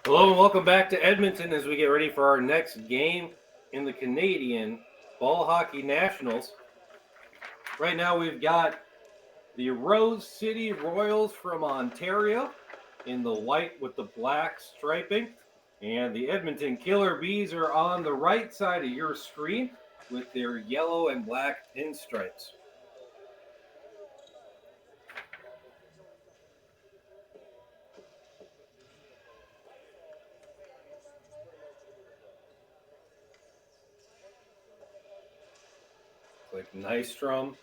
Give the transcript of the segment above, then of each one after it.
Hello and welcome back to Edmonton as we get ready for our next game in the Canadian Ball Hockey Nationals. Right now we've got the Rose City Royals from Ontario in the white with the black striping. And the Edmonton Killer Bees are on the right side of your screen with their yellow and black pinstripes. Like Nystrom,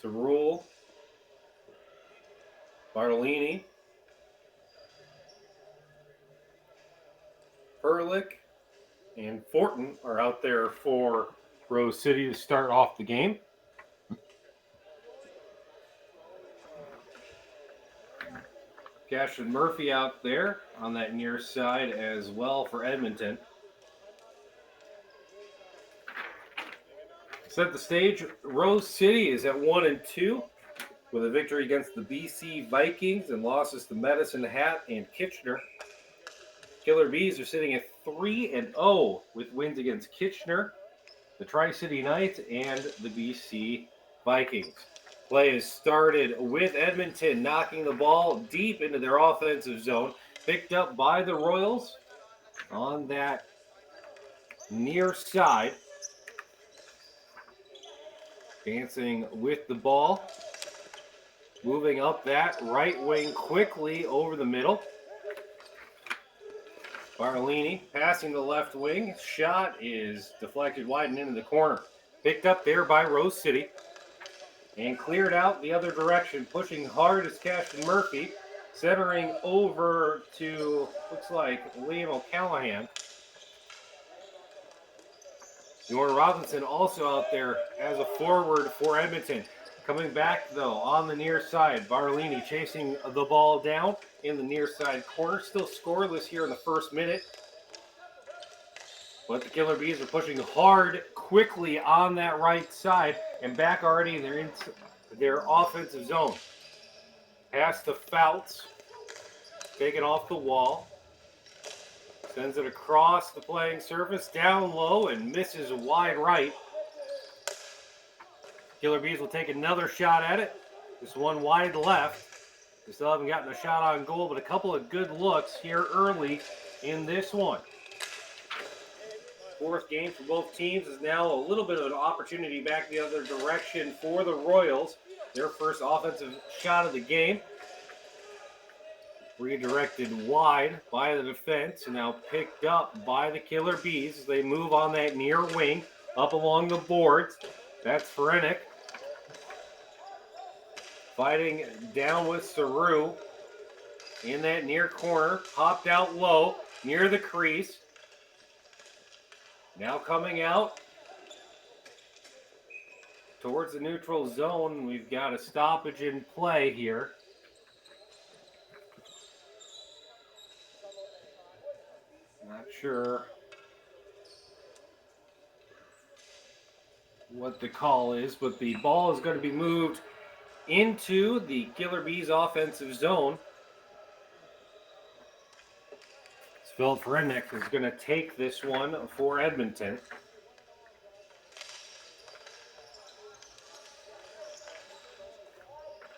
Cerule, Bartolini, Perlick, and Fortin are out there for Rose City to start off the game. Cash and Murphy out there on that near side as well for Edmonton. Set the stage. Rose City is at 1-2 with a victory against the BC Vikings and losses to Medicine Hat and Kitchener. Killer Bees are sitting at 3-0 with wins against Kitchener, the Tri-City Knights, and the BC Vikings. Play is started with Edmonton knocking the ball deep into their offensive zone, picked up by the Royals on that near side. Dancing with the ball, moving up that right wing quickly over the middle. Bartolini passing the left wing. Shot is deflected wide and into the corner. Picked up there by Rose City and cleared out the other direction. Pushing hard is Caston Murphy. Centering over to, looks like, Liam O'Callahan. Jordan Robinson also out there as a forward for Edmonton. Coming back, though, on the near side. Bartolini chasing the ball down in the near side corner. Still scoreless here in the first minute. But the Killer Bees are pushing hard quickly on that right side and back already in their offensive zone. Pass to Fouts. Taken off the wall. Sends it across the playing surface, down low, and misses wide right. Killer Bees will take another shot at it. This one wide left. They still haven't gotten a shot on goal, but a couple of good looks here early in this one. Fourth game for both teams is now a little bit of an opportunity back the other direction for the Royals. Their first offensive shot of the game. Redirected wide by the defense and now picked up by the Killer Bees as they move on that near wing up along the boards. That's Ferenic. Fighting down with Saru in that near corner. Popped out low near the crease. Now coming out towards the neutral zone. We've got a stoppage in play here. Not sure what the call is, but the ball is going to be moved into the Killer Bees offensive zone. Phil Ferenic is going to take this one for Edmonton.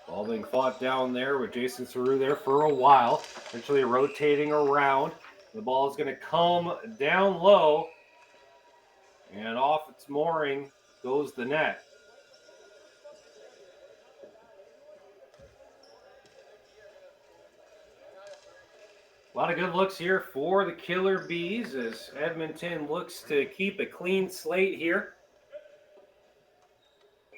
Ball being fought down there with Jason Saru there for a while, eventually rotating around. The ball is going to come down low, and off its mooring goes the net. A lot of good looks here for the Killer Bees as Edmonton looks to keep a clean slate here.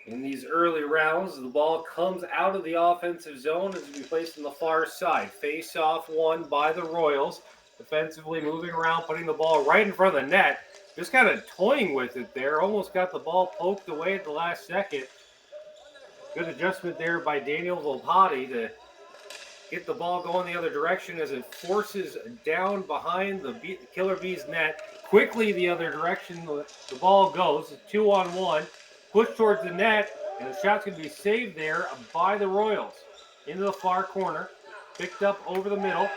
In these early rounds, the ball comes out of the offensive zone as we placed on the far side. Face-off won by the Royals. Defensively moving around, putting the ball right in front of the net. Just kind of toying with it there. Almost got the ball poked away at the last second. Good adjustment there by Daniel Volpati to get the ball going the other direction as it forces down behind the Killer Bees net. Quickly the other direction the ball goes. 2-on-1. Push towards the net, and the shot's going to be saved there by the Royals. Into the far corner. picked up over the middle.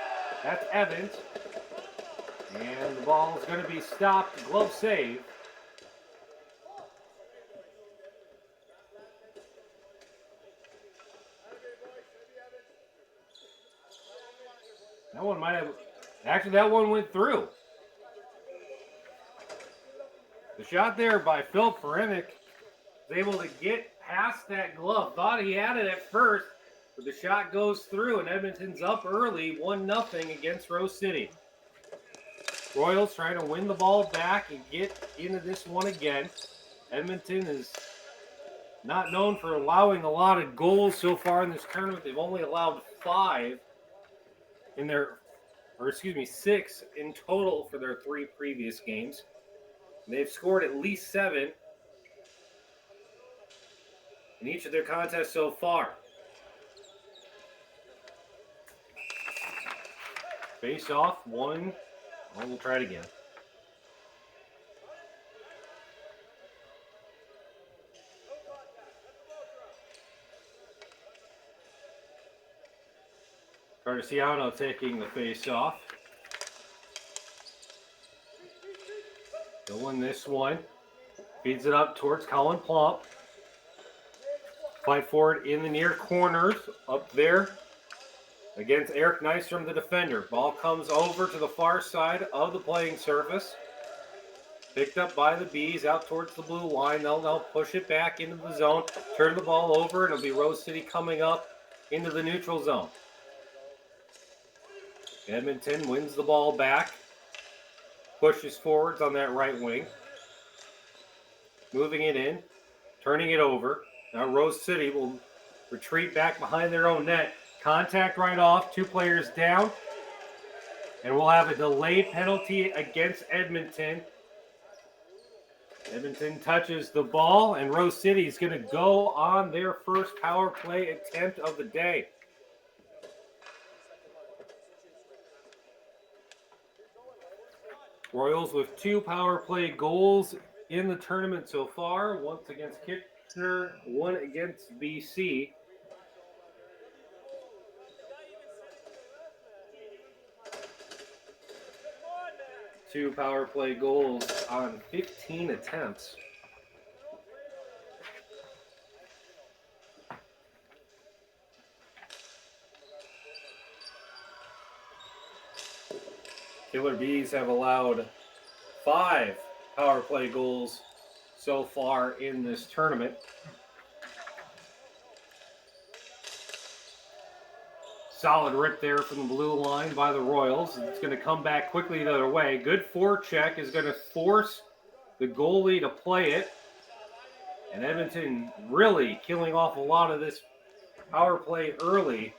That's Evans. And the ball is going to be stopped. Glove save. That one might have... Actually, that one went through. The shot there by Phil Perenick was able to get past that glove. Thought he had it at first, but the shot goes through, and Edmonton's up early, 1-0 against Rose City. Royals trying to win the ball back and get into this one again. Edmonton is not known for allowing a lot of goals so far in this tournament. They've only allowed 5 in their, or excuse me, 6 in total for their 3 previous games. They've scored at least 7 in each of their contests so far. Face off, 1. Well, we'll try it again. Cardassiano taking the face off. He'll win this one. Feeds it up towards Colin Plump. Fight for it in the near corners up there against Eric Nystrom, the defender. Ball comes over to the far side of the playing surface. Picked up by the Bees out towards the blue line. They'll now push it back into the zone. Turn the ball over, and it'll be Rose City coming up into the neutral zone. Edmonton wins the ball back. Pushes forwards on that right wing. Moving it in. Turning it over. Now Rose City will retreat back behind their own net. Contact right off. 2 players down. And we'll have a delayed penalty against Edmonton. Edmonton touches the ball, and Rose City is going to go on their first power play attempt of the day. Royals with 2 power play goals in the tournament so far. Once against Kitchener, 1 against BC. Two power play goals on 15 attempts. Killer Bees have allowed 5 power play goals so far in this tournament. Solid rip there from the blue line by the Royals. It's going to come back quickly the other way. Good forecheck is going to force the goalie to play it. And Edmonton really killing off a lot of this power play early.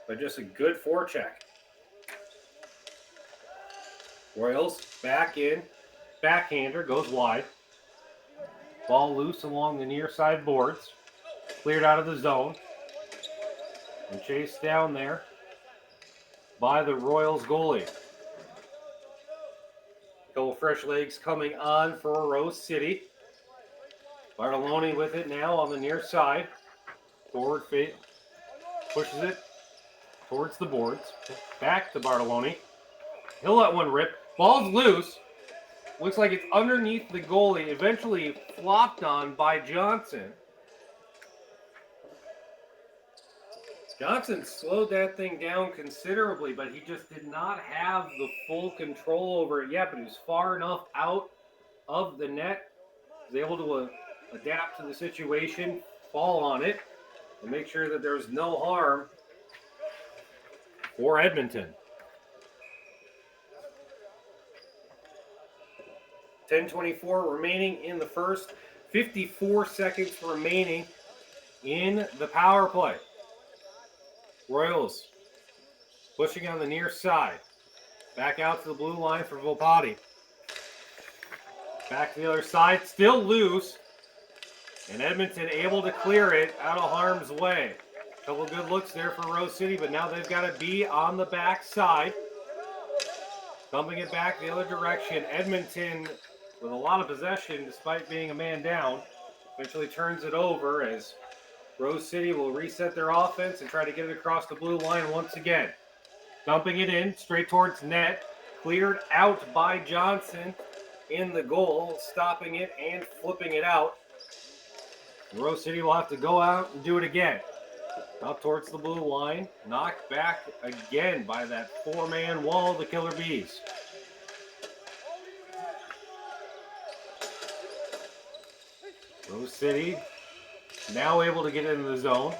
But just a good forecheck. Royals back in. Backhander goes wide. Ball loose along the near side boards. Cleared out of the zone. And chased down there by the Royals goalie. A couple fresh legs coming on for Rose City. Bartoloni with it now on the near side. Forward feet. Pushes it towards the boards. Back to Bartoloni. He'll let one rip. Ball's loose. Looks like it's underneath the goalie. Eventually flopped on by Johnson. Johnson slowed that thing down considerably, but he just did not have the full control over it yet, but he was far enough out of the net. He was able to adapt to the situation, fall on it, and make sure that there was no harm for Edmonton. 10:24 remaining in the first, 54 seconds remaining in the power play. Royals pushing on the near side. Back out to the blue line for Volpati. Back to the other side, still loose. And Edmonton able to clear it out of harm's way. A couple good looks there for Rose City, but now they've got to be on the back side. Dumping it back the other direction. Edmonton with a lot of possession despite being a man down. Eventually turns it over as Rose City will reset their offense and try to get it across the blue line once again. Dumping it in, straight towards net. Cleared out by Johnson in the goal, stopping it and flipping it out. Rose City will have to go out and do it again. Out towards the blue line. Knocked back again by that four-man wall of the Killer Bees. Rose City now able to get into the zone.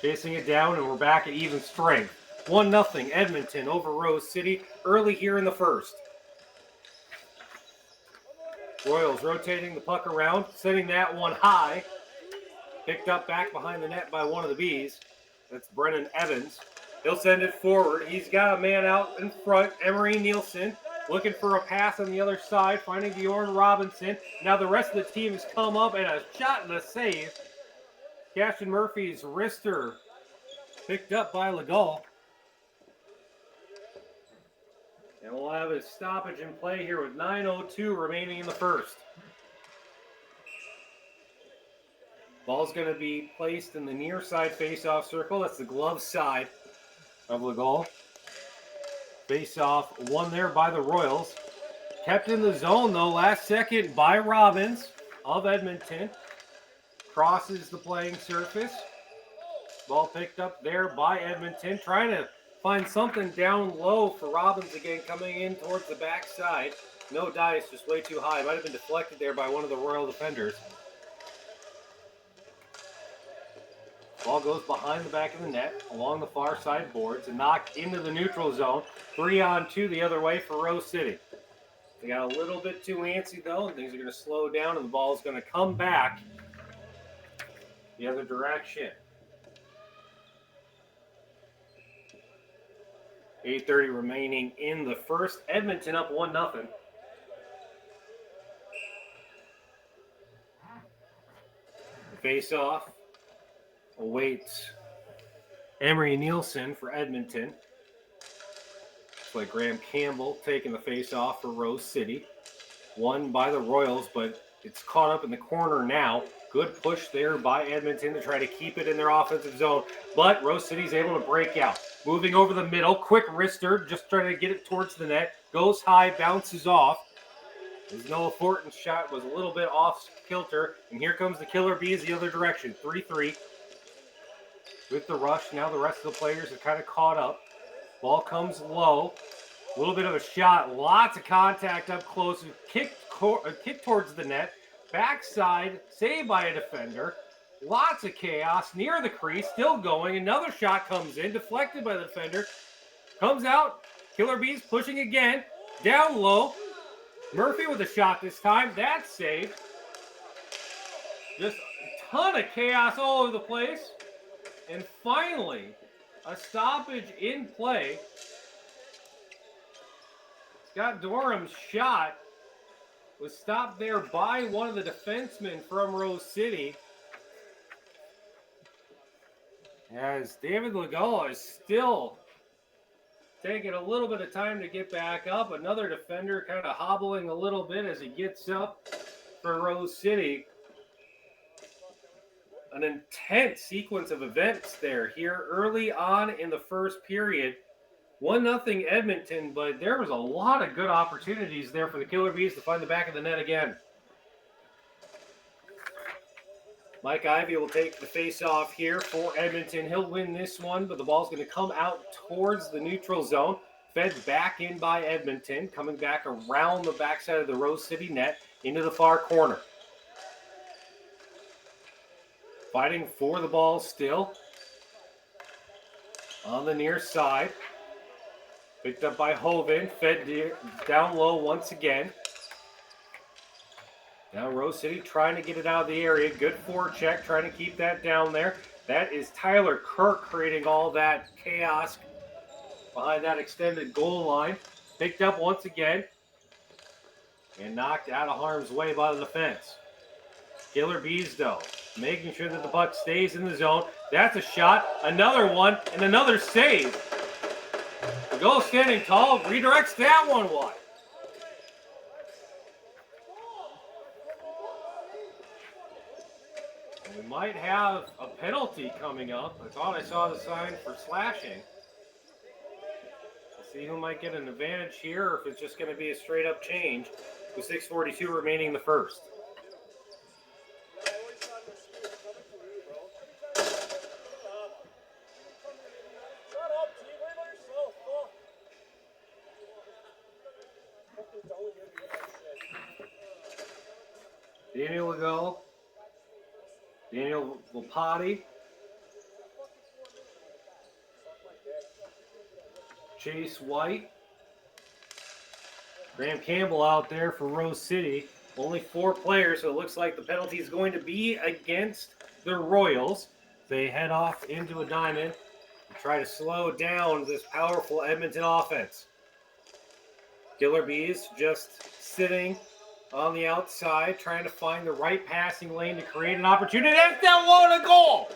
Chasing it down, and we're back at even strength. 1-0 Edmonton over Rose City early here in the first. Royals rotating the puck around, sending that one high. Picked up back behind the net by one of the Bees. That's Brennan Evans. He'll send it forward. He's got a man out in front, Emery Nielsen, looking for a pass on the other side, finding Bjorn Robinson. Now the rest of the team has come up, and a shot and a save. Cashin Murphy's wrister picked up by Legault. And we'll have a stoppage in play here with 9:02 remaining in the first. Ball's going to be placed in the near side face-off circle. That's the glove side of Legault. Face-off won there by the Royals. Kept in the zone, though, last second by Robbins of Edmonton. Crosses the playing surface. Ball picked up there by Edmonton. Trying to find something down low for Robbins again, coming in towards the backside. No dice, just way too high. Might have been deflected there by one of the Royal defenders. Ball goes behind the back of the net, along the far side boards, and knocked into the neutral zone. 3-on-2 the other way for Rose City. They got a little bit too antsy, though, and things are going to slow down, and the ball is going to come back the other direction. 8:30 remaining in the first. Edmonton up 1-0. Face-off awaits Emery Nielsen for Edmonton. It's like Graham Campbell taking the face-off for Rose City. Won by the Royals, but it's caught up in the corner now. Good push there by Edmonton to try to keep it in their offensive zone, but Rose City's able to break out. Moving over the middle, quick wrister, just trying to get it towards the net. Goes high, bounces off. As Noah Fortin's shot was a little bit off kilter, and here comes the Killer Bees the other direction, 3-3. With the rush, now the rest of the players are kind of caught up. Ball comes low. A little bit of a shot, lots of contact up close. Kick towards the net. Backside, saved by a defender. Lots of chaos near the crease, still going. Another shot comes in, deflected by the defender. Comes out. Killer Bees pushing again. Down low. Murphy with a shot this time. That's saved. Just a ton of chaos all over the place. And finally, a stoppage in play. Scott Dorham's shot was stopped there by one of the defensemen from Rose City. As David Legault is still taking a little bit of time to get back up. Another defender kind of hobbling a little bit as he gets up for Rose City. An intense sequence of events there here early on in the first period. 1-0 Edmonton, but there was a lot of good opportunities there for the Killer Bees to find the back of the net again. Mike Ivey will take the face-off here for Edmonton. He'll win this one, but the ball's going to come out towards the neutral zone. Fed back in by Edmonton, coming back around the backside of the Rose City net into the far corner. Fighting for the ball still. On the near side. Picked up by Hoven, fed down low once again. Now Rose City trying to get it out of the area. Good forecheck, trying to keep that down there. That is Tyler Kirk creating all that chaos behind that extended goal line. Picked up once again. And knocked out of harm's way by the defense. Killer Bees, though, making sure that the puck stays in the zone. That's a shot, another one, and another save. The goal standing tall, redirects that one wide. And we might have a penalty coming up. I thought I saw the sign for slashing. We'll see who might get an advantage here, or if it's just going to be a straight-up change with 6:42 remaining in the first. Daniel will go. Daniel will potty. Chase White. Graham Campbell out there for Rose City. Only 4 players, so it looks like the penalty is going to be against the Royals. They head off into a diamond and try to slow down this powerful Edmonton offense. Killer Bees just sitting on the outside, trying to find the right passing lane to create an opportunity. That's that one, a goal!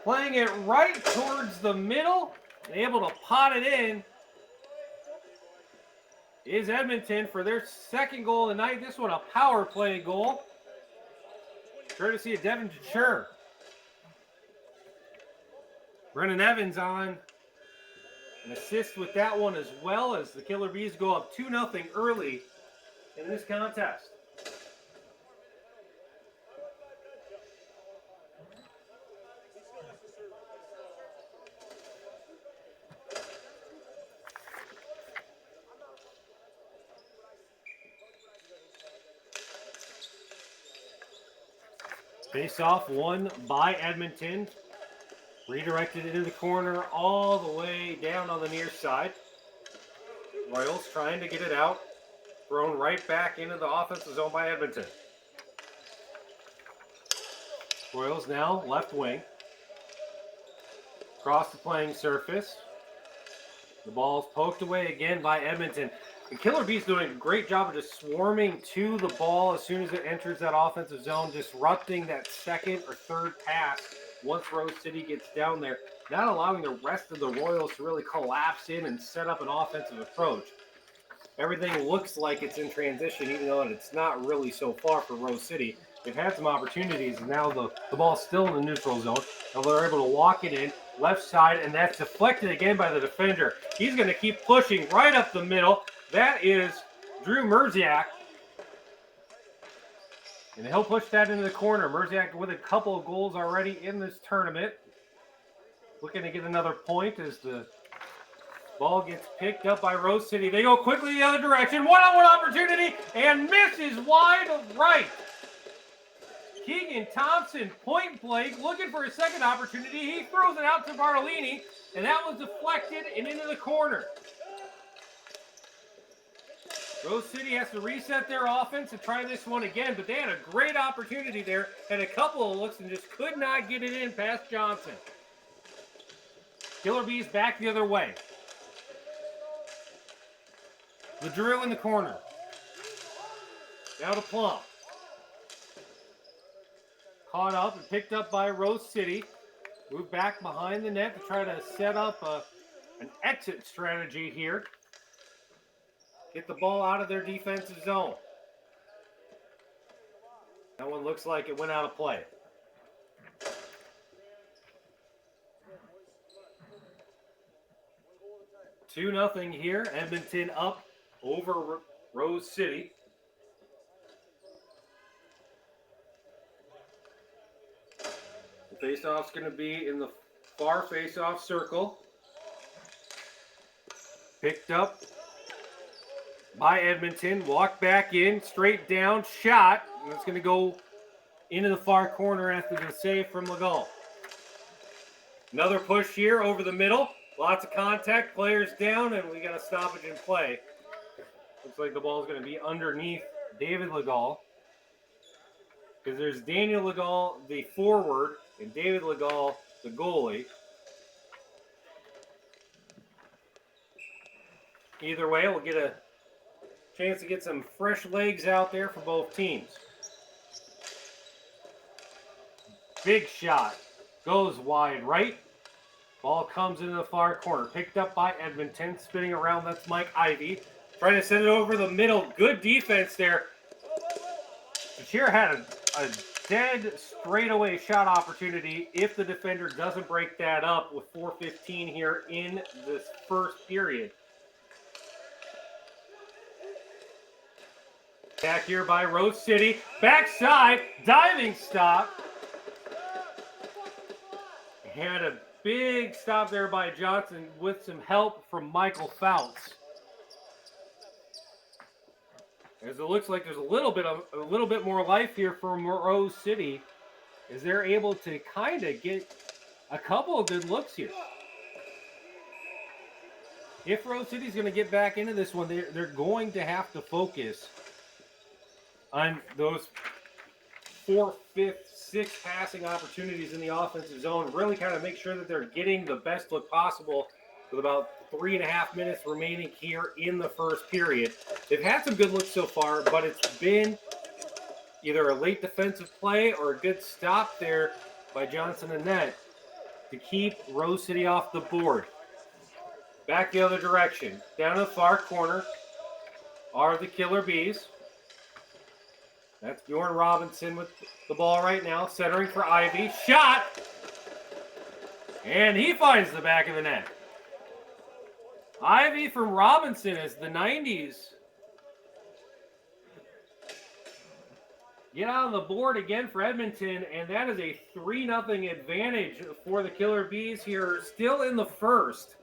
Playing it right towards the middle, and able to pot it in is Edmonton for their second goal of the night. This one a power play goal, courtesy of Devin Chur. Brennan Evans on an assist with that one, as well as the Killer Bees go up 2-0 early in this contest. Face-off won by Edmonton. Redirected into the corner all the way down on the near side. Royals trying to get it out. Thrown right back into the offensive zone by Edmonton. Royals now left wing. Across the playing surface. The ball's poked away again by Edmonton. The Killer Bees doing a great job of just swarming to the ball as soon as it enters that offensive zone, disrupting that second or third pass once Rose City gets down there, not allowing the rest of the Royals to really collapse in and set up an offensive approach. Everything looks like it's in transition, even though it's not really so far for Rose City. They've had some opportunities, and now the ball's still in the neutral zone. Now they're able to walk it in, left side, and that's deflected again by the defender. He's going to keep pushing right up the middle. That is Drew Merziak. And he'll push that into the corner. Merziak with a couple of goals already in this tournament. Looking to get another point as the ball gets picked up by Rose City. They go quickly the other direction. One-on-one opportunity and misses wide right. Keegan Thompson, point blank, looking for a second opportunity. He throws it out to Bartolini, and that was deflected and into the corner. Rose City has to reset their offense and try this one again, but they had a great opportunity there, had a couple of looks and just could not get it in past Johnson. Killer Bees back the other way. The drill in the corner. Now to Plum. Caught up and picked up by Rose City. Moved back behind the net to try to set up an exit strategy here. Get the ball out of their defensive zone. That one looks like it went out of play. Two 2-0 here. Edmonton up over Rose City. The face-off's going to be in the far face-off circle. Picked up by Edmonton, walked back in, straight down, shot, and it's going to go into the far corner after the save from Legault. Another push here over the middle, lots of contact, players down, and we got a stoppage in play. Looks like the ball is going to be underneath David Legault, because there's Daniel Legault, the forward, and David Legault, the goalie. Either way, we'll get a chance to get some fresh legs out there for both teams. Big shot. Goes wide right. Ball comes into the far corner. Picked up by Edmonton. Spinning around, that's Mike Ivey. Trying to send it over the middle. Good defense there. Shear had a dead straightaway shot opportunity if the defender doesn't break that up with 4:15 here in this first period. Back here by Rose City. Backside, diving stop. Had a big stop there by Johnson with some help from Michael Fouts. As it looks like there's a little bit more life here for Rose City, as they're able to kind of get a couple of good looks here. If Rose City's going to get back into this one, they're going to have to focus on those 4th, 5th, 6th passing opportunities in the offensive zone. Really kind of make sure that they're getting the best look possible with about 3.5 minutes remaining here in the first period. They've had some good looks so far, but it's been either a late defensive play or a good stop there by Johnson and Net to keep Rose City off the board. Back the other direction. Down in the far corner are the Killer Bees. That's Bjorn Robinson with the ball right now, centering for Ivy. Shot! And he finds the back of the net. Ivy from Robinson as the 90s get on the board again for Edmonton, and that is a 3-0 advantage for the Killer Bees here, still in the first.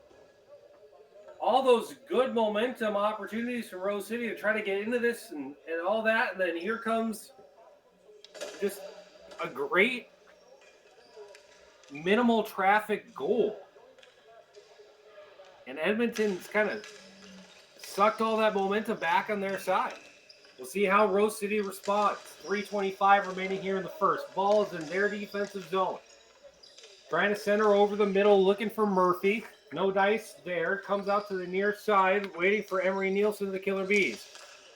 All those good momentum opportunities from Rose City to try to get into this and all that, and then here comes just a great minimal traffic goal. And Edmonton's kind of sucked all that momentum back on their side. We'll see how Rose City responds. 3:25 remaining here in the first. Ball is in their defensive zone. Trying to center over the middle, looking for Murphy. No dice there. Comes out to the near side, waiting for Emery Nielsen of the Killer Bees.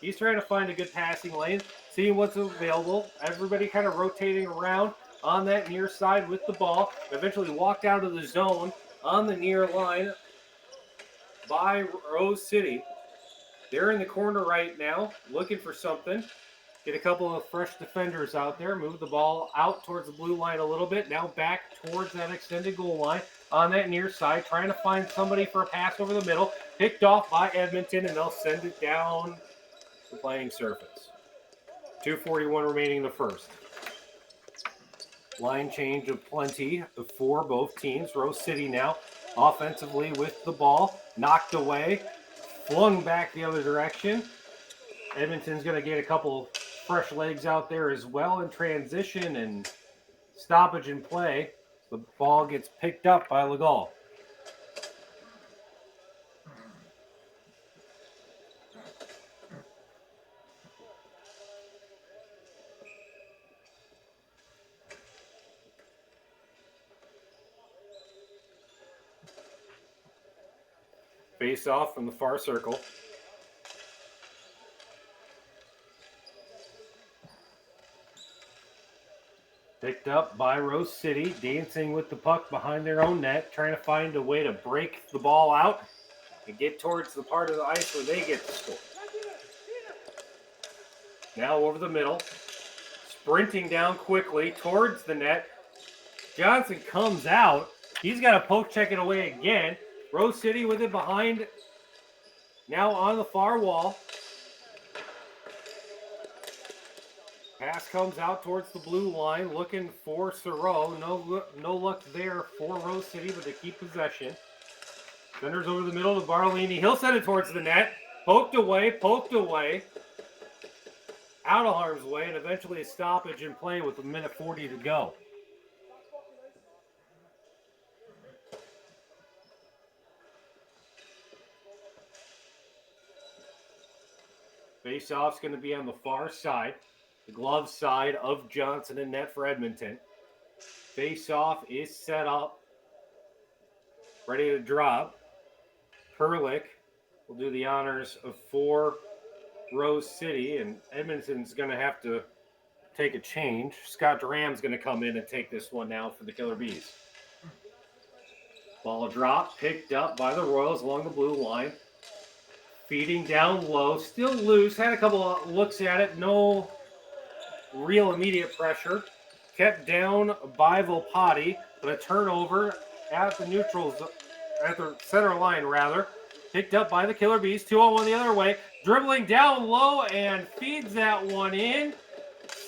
He's trying to find a good passing lane, seeing what's available. Everybody kind of rotating around on that near side with the ball. Eventually walked out of the zone on the near line by Rose City. They're in the corner right now, looking for something. Get a couple of fresh defenders out there. Move the ball out towards the blue line a little bit. Now back towards that extended goal line on that near side. Trying to find somebody for a pass over the middle. Picked off by Edmonton, and they'll send it down the playing surface. 2:41 remaining in the first. Line change of plenty for both teams. Rose City now offensively with the ball. Knocked away. Flung back the other direction. Edmonton's going to get a couple fresh legs out there as well in transition and stoppage in play. The ball gets picked up by Legal. Face off from the far circle. Picked up by Rose City, dancing with the puck behind their own net, trying to find a way to break the ball out and get towards the part of the ice where they get to score. Now over the middle, sprinting down quickly towards the net. Johnson comes out. He's got to poke check it away again. Rose City with it behind, now on the far wall. Pass comes out towards the blue line, looking for Thoreau. No luck there for Rose City, but they keep possession. Centers over the middle to Barlini. He'll send it towards the net. Poked away. Out of harm's way, and eventually a stoppage in play with 1:40 to go. Face-off's going to be on the far side, the glove side of Johnson and net for Edmonton. Face-off is set up, ready to drop. Perlick will do the honors for Rose City, and Edmonton's going to have to take a change. Scott Duram's going to come in and take this one now for the Killer Bees. Ball drop, picked up by the Royals along the blue line. Feeding down low, still loose. Had a couple of looks at it. No real immediate pressure. Kept down by Volpati, but a turnover at the at the center line rather. Picked up by the Killer Bees, 2-on-1 the other way, dribbling down low and feeds that one in.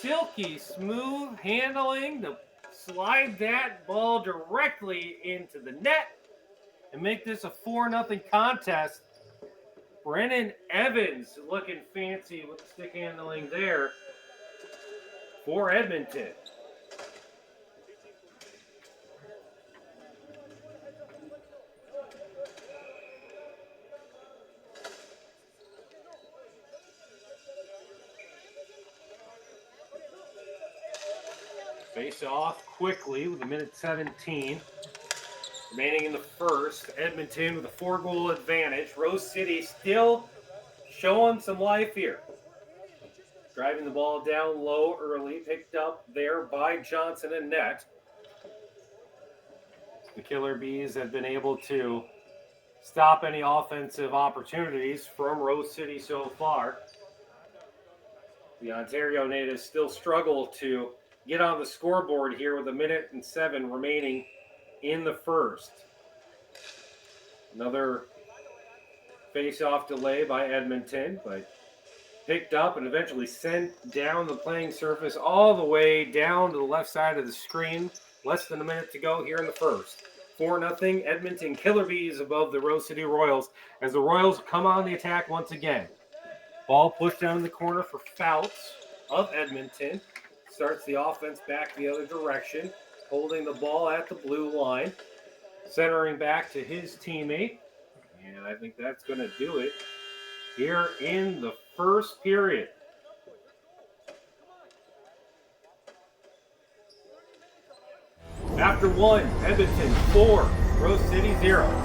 Silky smooth handling to slide that ball directly into the net and make this a 4-0 contest. Brennan Evans looking fancy with the stick handling there for Edmonton. Face off quickly with a minute 17 remaining in the first. Edmonton with a 4-goal advantage. Rose City still showing some life here. Driving the ball down low early, picked up there by Johnson and net. The Killer Bees have been able to stop any offensive opportunities from Rose City so far. The Ontario natives still struggle to get on the scoreboard here with a minute and 7 remaining in the first. Another face-off delay by Edmonton, but picked up and eventually sent down the playing surface all the way down to the left side of the screen. Less than a minute to go here in the first. 4-0 Edmonton Killer Bees above the Rose City Royals as the Royals come on the attack once again. Ball pushed down in the corner for Fouts of Edmonton. Starts the offense back the other direction, holding the ball at the blue line, centering back to his teammate. And I think that's going to do it here in the first period. After 1, Edmonton 4, Rose City 0.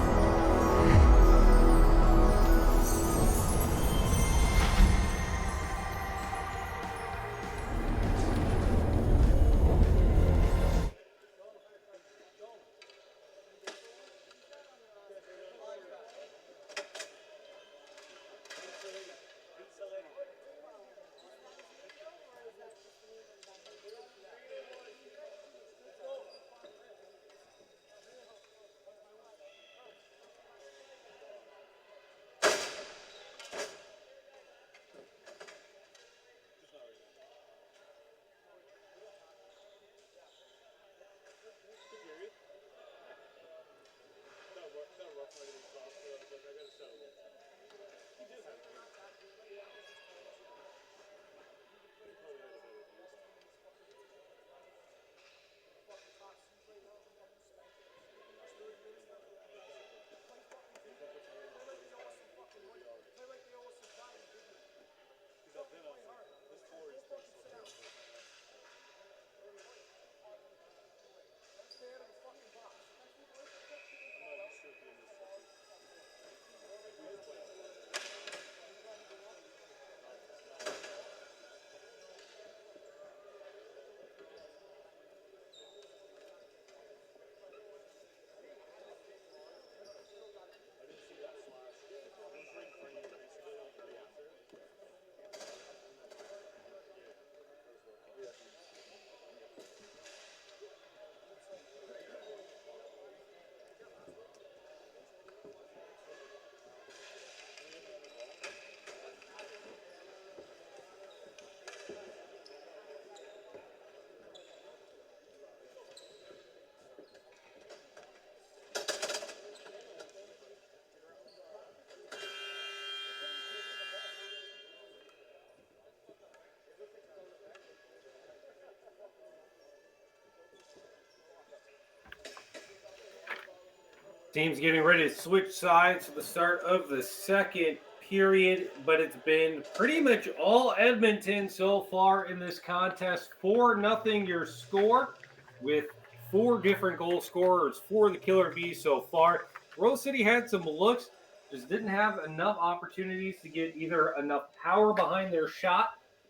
Team's getting ready to switch sides for the start of the second period, but it's been pretty much all Edmonton so far in this contest. 4-0 your score with 4 different goal scorers for the Killer Bees so far. Rose City had some looks, just didn't have enough opportunities to get either enough power behind their shot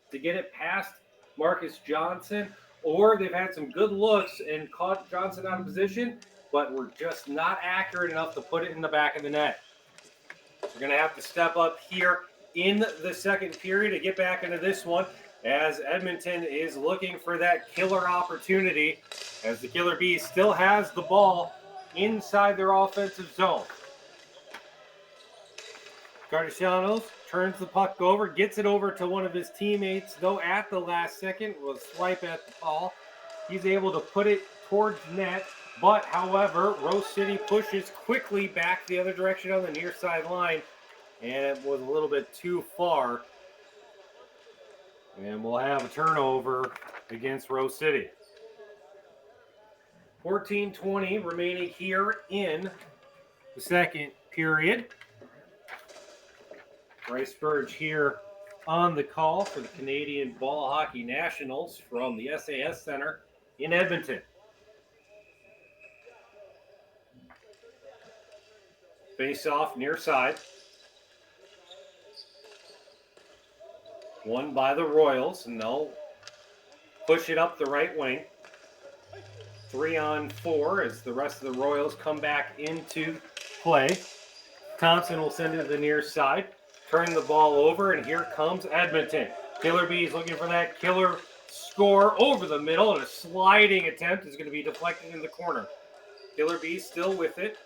to get it past Marcus Johnson, or they've had some good looks and caught Johnson out of position, but were just not accurate enough to put it in the back of the net. We're going to have to step up here in the second period to get back into this one. as Edmonton is looking for that killer opportunity, as the Killer Bees still has the ball inside their offensive zone. Cardicianos turns the puck over, gets it over to one of his teammates, though at the last second will swipe at the ball. He's able to put it towards net, but however, Rose City pushes quickly back the other direction on the near side line, and it was a little bit too far. And we'll have a turnover against Rose City. 14:20 remaining here in the second period. Bryce Burge here on the call for the Canadian Ball Hockey Nationals from the SAS Center in Edmonton. Face off near side. Won by the Royals, and they'll push it up the right wing. 3-on-4 as the rest of the Royals come back into play. Thompson will send it to the near side, turn the ball over, and here comes Edmonton. Killer Bees looking for that killer score over the middle, and a sliding attempt is going to be deflected in the corner. Killer Bees still with it.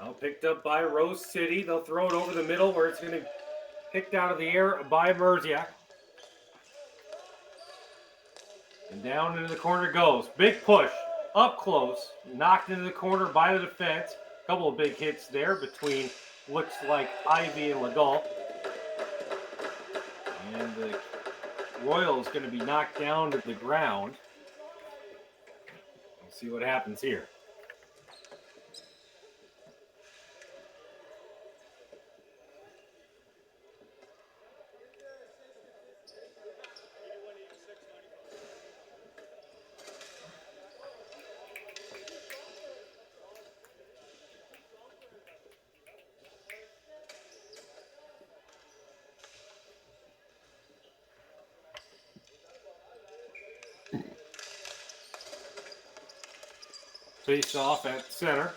Now picked up by Rose City. They'll throw it over the middle where it's going to be picked out of the air by Merziak. And down into the corner goes. Big push. Up close. Knocked into the corner by the defense. A couple of big hits there between, looks like, Ivy and Legault. And the Royals going to be knocked down to the ground. We'll see what happens here. Face off at center.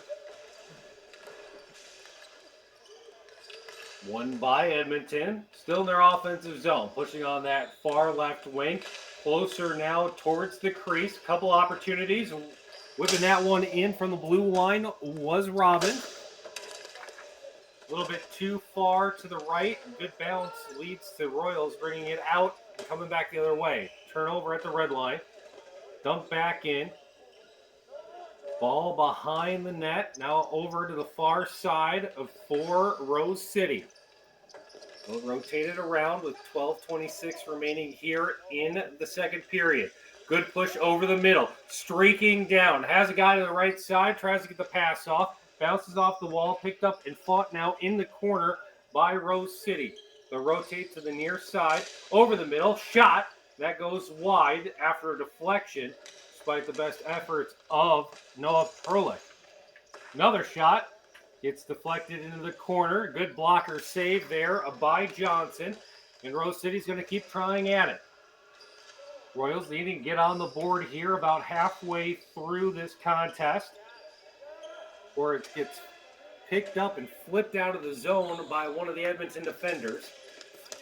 Won by Edmonton. Still in their offensive zone. Pushing on that far left wing. Closer now towards the crease. Couple opportunities. Whipping that one in from the blue line was Robin. A little bit too far to the right. Good bounce leads to Royals bringing it out. Coming back the other way. Turnover at the red line. Dump back in. Ball behind the net, now over to the far side for Rose City. They'll rotate it around with 12:26 remaining here in the second period. Good push over the middle, streaking down. Has a guy to the right side, tries to get the pass off, bounces off the wall, picked up and fought now in the corner by Rose City. They'll rotate to the near side, over the middle, shot. That goes wide after a deflection, despite the best efforts of Noah Perlich. Another shot gets deflected into the corner. Good blocker save there by Johnson. And Rose City's going to keep trying at it. Royals needing to get on the board here about halfway through this contest, where it gets picked up and flipped out of the zone by one of the Edmonton defenders.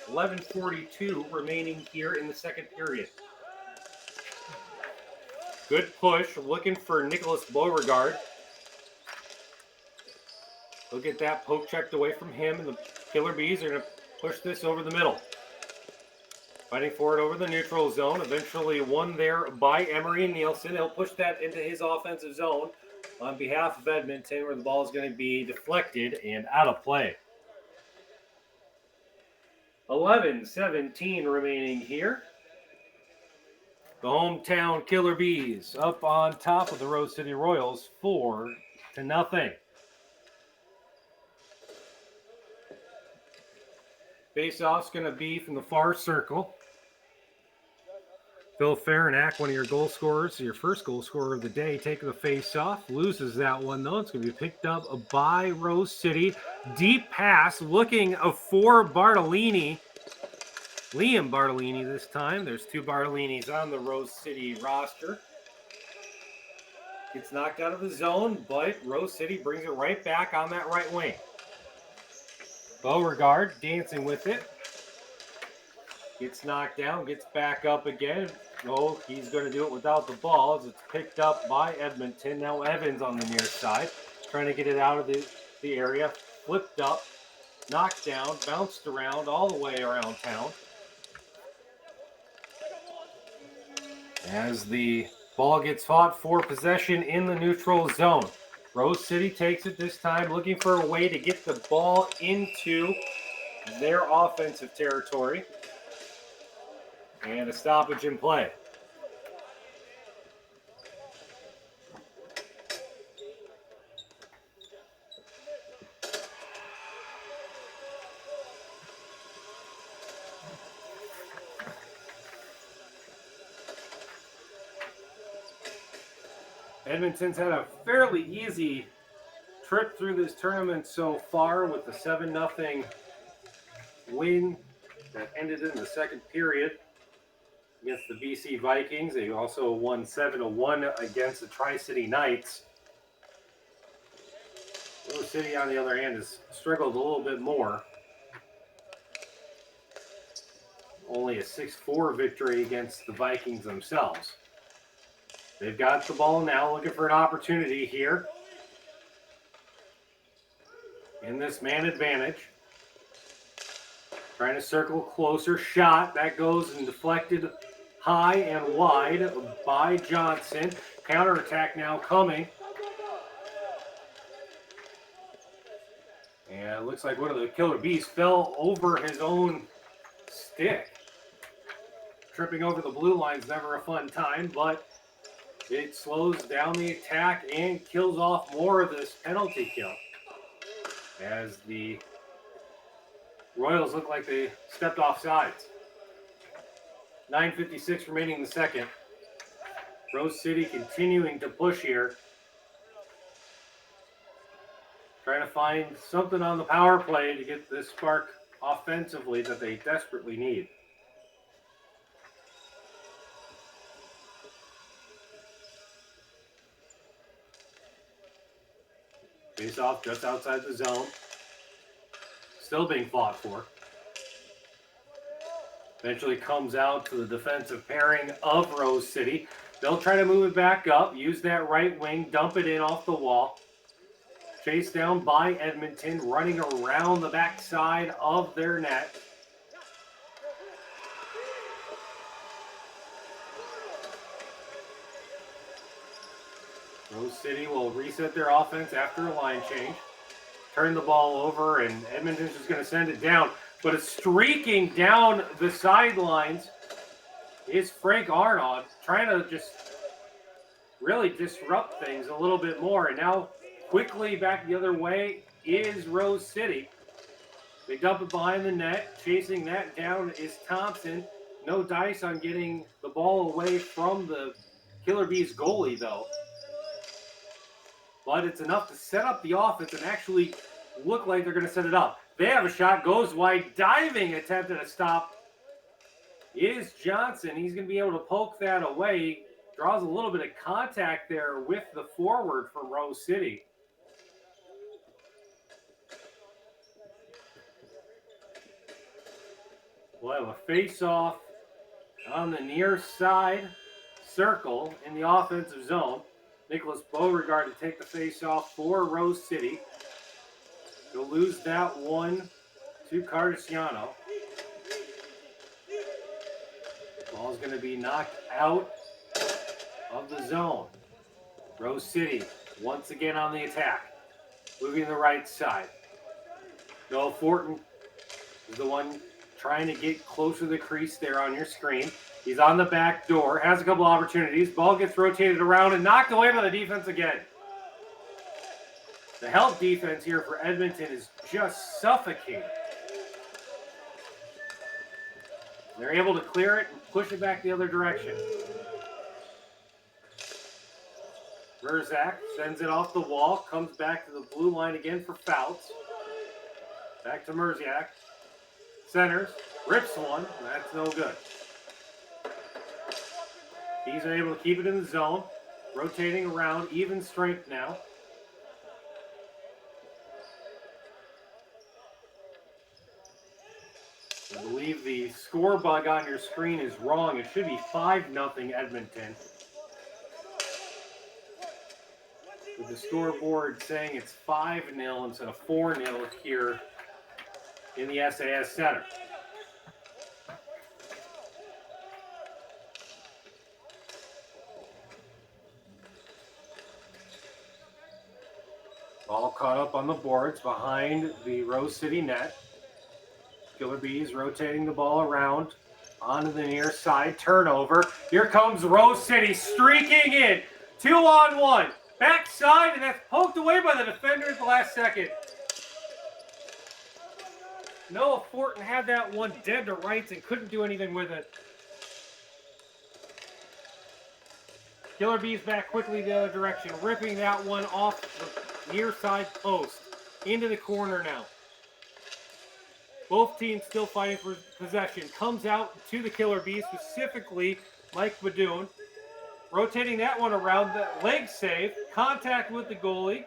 11:42 remaining here in the second period. Good push, looking for Nicholas Beauregard. Look at that poke checked away from him, and the Killer Bees are going to push this over the middle. Fighting for it over the neutral zone, eventually won there by Emery Nielsen. He'll push that into his offensive zone on behalf of Edmonton, where the ball is going to be deflected and out of play. 11:17 remaining here. The hometown Killer Bees up on top of the Rose City Royals 4-0. Face-off's going to be from the far circle. Phil Farinack, one of your goal scorers, your first goal scorer of the day, taking the face-off. Loses that one, though. It's going to be picked up by Rose City. Deep pass, looking for Bartolini. Liam Bartolini this time. There's two Bartolinis on the Rose City roster. Gets knocked out of the zone, but Rose City brings it right back on that right wing. Beauregard dancing with it. Gets knocked down, gets back up again. Oh, he's going to do it without the ball as it's picked up by Edmonton. Now Evans on the near side, trying to get it out of the area. Flipped up, knocked down, bounced around all the way around town. As the ball gets fought for possession in the neutral zone. Rose City takes it this time, looking for a way to get the ball into their offensive territory. And a stoppage in play. Edmonton's had a fairly easy trip through this tournament so far with the 7-0 win that ended in the second period against the BC Vikings. They also won 7-1 against the Tri-City Knights. Rose City, on the other hand, has struggled a little bit more. Only a 6-4 victory against the Vikings themselves. They've got the ball now, looking for an opportunity here in this man advantage. Trying to circle closer. Shot. That goes and deflected high and wide by Johnson. Counterattack now coming. And it looks like one of the Killer Bees fell over his own stick. Tripping over the blue line is never a fun time, but it slows down the attack and kills off more of this penalty kill. As the Royals look like they stepped off sides. 9:56 remaining in the second. Rose City continuing to push here. Trying to find something on the power play to get this spark offensively that they desperately need. Face off just outside the zone. Still being fought for. Eventually comes out to the defensive pairing of Rose City. They'll try to move it back up, use that right wing, dump it in off the wall. Chased down by Edmonton, running around the backside of their net. Rose City will reset their offense after a line change. Turn the ball over, and Edmonton's just going to send it down. But it's streaking down the sidelines is Frank Arnaud, trying to just really disrupt things a little bit more. And now quickly back the other way is Rose City. They dump it behind the net. Chasing that down is Thompson. No dice on getting the ball away from the Killer Bees goalie, though. But it's enough to set up the offense and actually look like they're going to set it up. They have a shot, goes wide, diving attempt at a stop is Johnson. He's going to be able to poke that away. Draws a little bit of contact there with the forward from Rose City. We'll have a face-off on the near side circle in the offensive zone. Nicholas Beauregard to take the face-off for Rose City. He'll lose that one to Cardiciano. Ball's going to be knocked out of the zone. Rose City once again on the attack. Moving the right side. Noah Fortin is the one trying to get closer to the crease there on your screen. He's on the back door, has a couple opportunities. Ball gets rotated around and knocked away by the defense again. The help defense here for Edmonton is just suffocating. They're able to clear it and push it back the other direction. Verzak sends it off the wall, comes back to the blue line again for Fouts. Back to Merziak. Centers, rips one, that's no good. He's able to keep it in the zone, rotating around, even strength now. I believe the score bug on your screen is wrong. It should be 5-0 Edmonton. With the scoreboard saying it's 5-0 instead of 4-0 here in the SAS Center. Ball caught up on the boards behind the Rose City net. Killer Bees rotating the ball around onto the near side. Turnover. Here comes Rose City streaking in. 2-on-1. Backside, and that's poked away by the defender at the last second. Noah Fortin had that one dead to rights and couldn't do anything with it. Killer Bees back quickly the other direction, ripping that one off the near side post. Into the corner now. Both teams still fighting for possession. Comes out to the Killer Bees, specifically Mike Badoon. Rotating that one around, the leg save, contact with the goalie.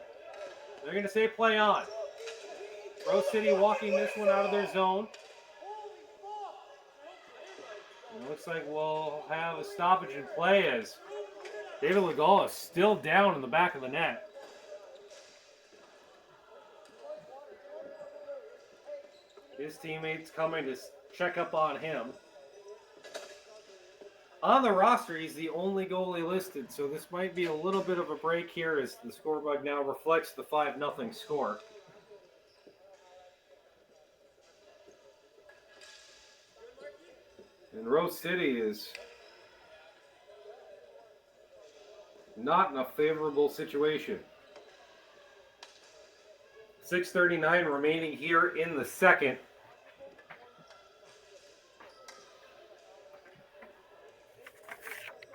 They're going to say play on. Rose City walking this one out of their zone. It looks like we'll have a stoppage in play as David Legault is still down in the back of the net. His teammates coming to check up on him. On the roster, he's the only goalie listed, so this might be a little bit of a break here as the scoreboard now reflects the 5-0 score. And Rose City is not in a favorable situation. 6:39 remaining here in the second.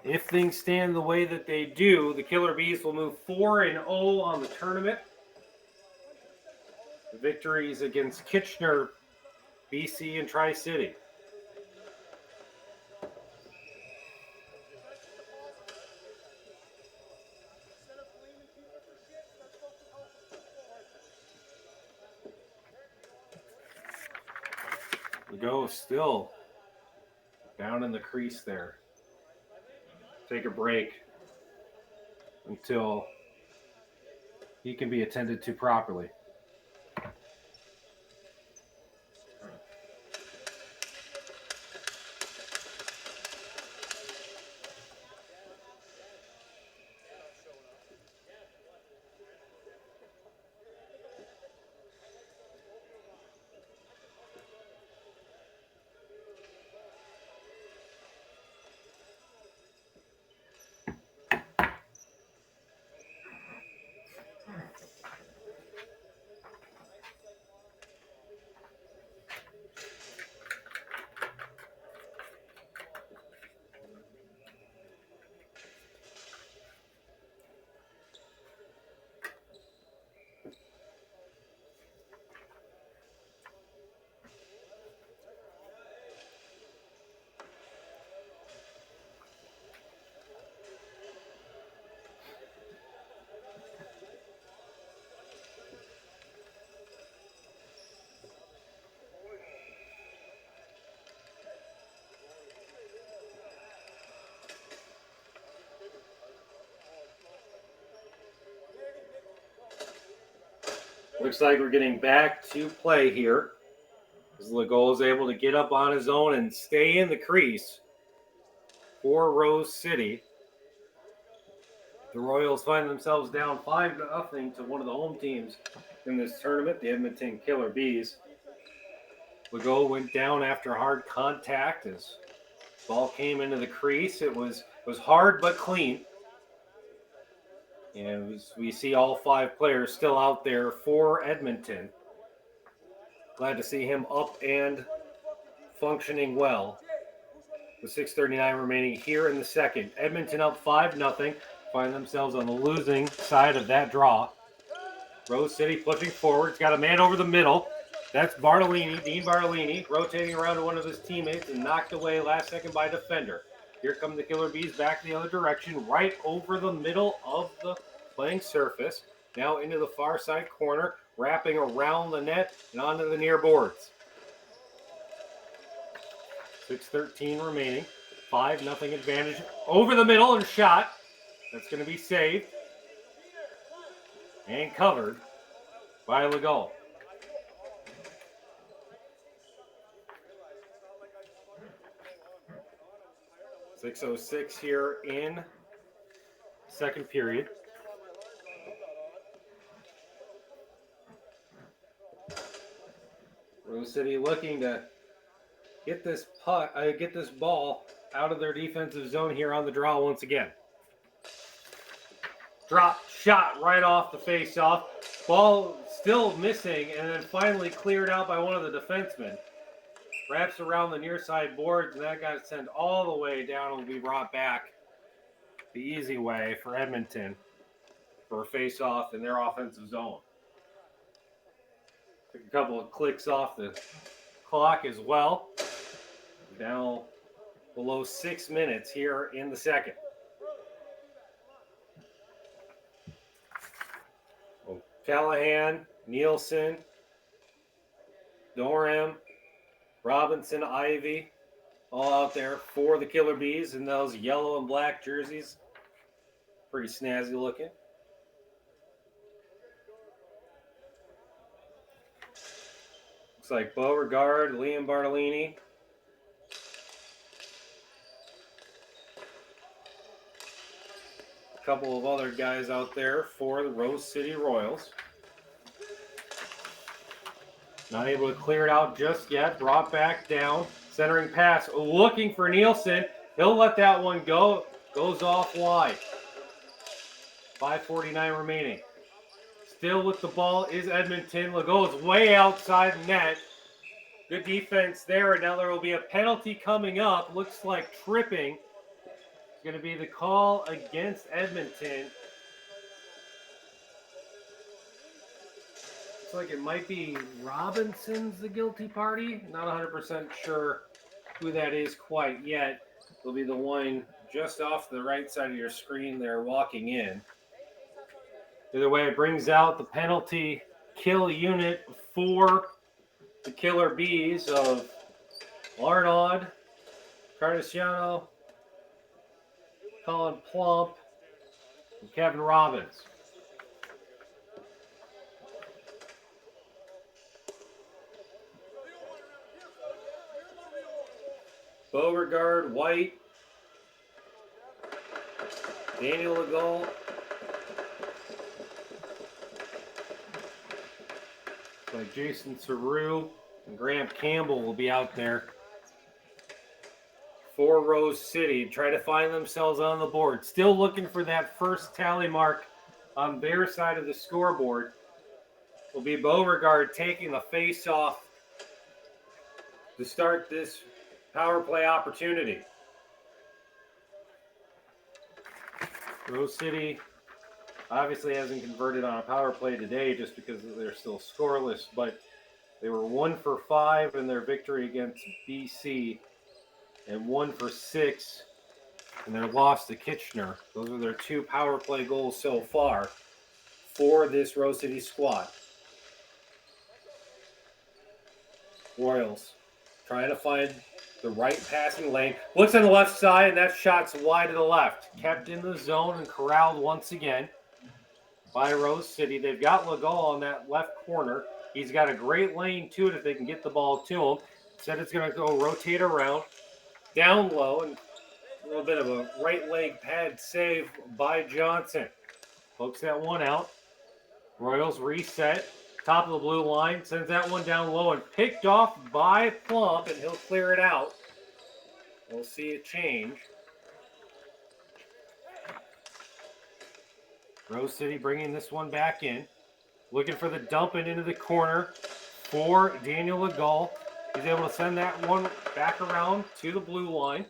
If things stand the way that they do, the Killer Bees will move 4-0 on the tournament. The victories against Kitchener, BC, and Tri-City. Legault still down in the crease there. Take a break until he can be attended to properly. Looks like we're getting back to play here. As Legault is able to get up on his own and stay in the crease for Rose City. The Royals find themselves down 5-0 to one of the home teams in this tournament, the Edmonton Killer Bees. Legault went down after hard contact as ball came into the crease. It was hard but clean. And we see all 5 players still out there for Edmonton. Glad to see him up and functioning well. With 6:39 remaining here in the second. Edmonton up 5-0. Find themselves on the losing side of that draw. Rose City pushing forward. It's got a man over the middle. That's Bartolini, Dean Bartolini, rotating around to one of his teammates and knocked away last second by a defender. Here come the Killer Bees back the other direction, right over the middle of the playing surface. Now into the far side corner, wrapping around the net and onto the near boards. 6:13 remaining. 5-0 advantage over the middle and shot. That's going to be saved and covered by Legault. .606 here in second period. Rose City looking to get this ball out of their defensive zone here on the draw once again. Drop shot right off the face-off. Ball still missing, and then finally cleared out by one of the defensemen. Wraps around the near side boards, and that got sent all the way down and will be brought back the easy way for Edmonton for a face-off in their offensive zone. Took a couple of clicks off the clock as well. Now below 6 minutes here in the second. Well, Callahan, Nielsen, Dorham, Robinson, Ivy, all out there for the Killer Bees in those yellow and black jerseys. Pretty snazzy looking. Looks like Beauregard, Liam Bartolini. A couple of other guys out there for the Rose City Royals. Not able to clear it out just yet. Brought back down. Centering pass. Looking for Nielsen. He'll let that one go. Goes off wide. 5:49 remaining. Still with the ball is Edmonton. Legault's way outside net. Good defense there. And now there will be a penalty coming up. Looks like tripping. It's going to be the call against Edmonton. Looks like it might be Robinson's the guilty party. Not 100% sure who that is quite yet. It'll be the one just off the right side of your screen there walking in. Either way, it brings out the penalty kill unit for the Killer Bees of Arnaud, Cardiciano, Colin Plump, and Kevin Robbins. Beauregard, White, Daniel Legault, like Jason Saru and Graham Campbell will be out there for Rose City. Try to find themselves on the board. Still looking for that first tally mark on their side of the scoreboard. Will be Beauregard taking the face-off to start this power play opportunity. Rose City obviously hasn't converted on a power play today just because they're still scoreless, but they were 1 for 5 in their victory against BC and 1 for 6 in their loss to Kitchener. Those are their 2 power play goals so far for this Rose City squad. Royals trying to find the right passing lane. Looks on the left side, and that shot's wide to the left. Kept in the zone and corralled once again by Rose City. They've got Legault on that left corner. He's got a great lane to it if they can get the ball to him. Said it's going to go rotate around, down low, and a little bit of a right leg pad save by Johnson. Pokes that one out. Royals reset. Top of the blue line, sends that one down low and picked off by Plump, and he'll clear it out. We'll see a change. Rose City bringing this one back in. Looking for the dump it into the corner for Daniel Legault. He's able to send that one back around to the blue line.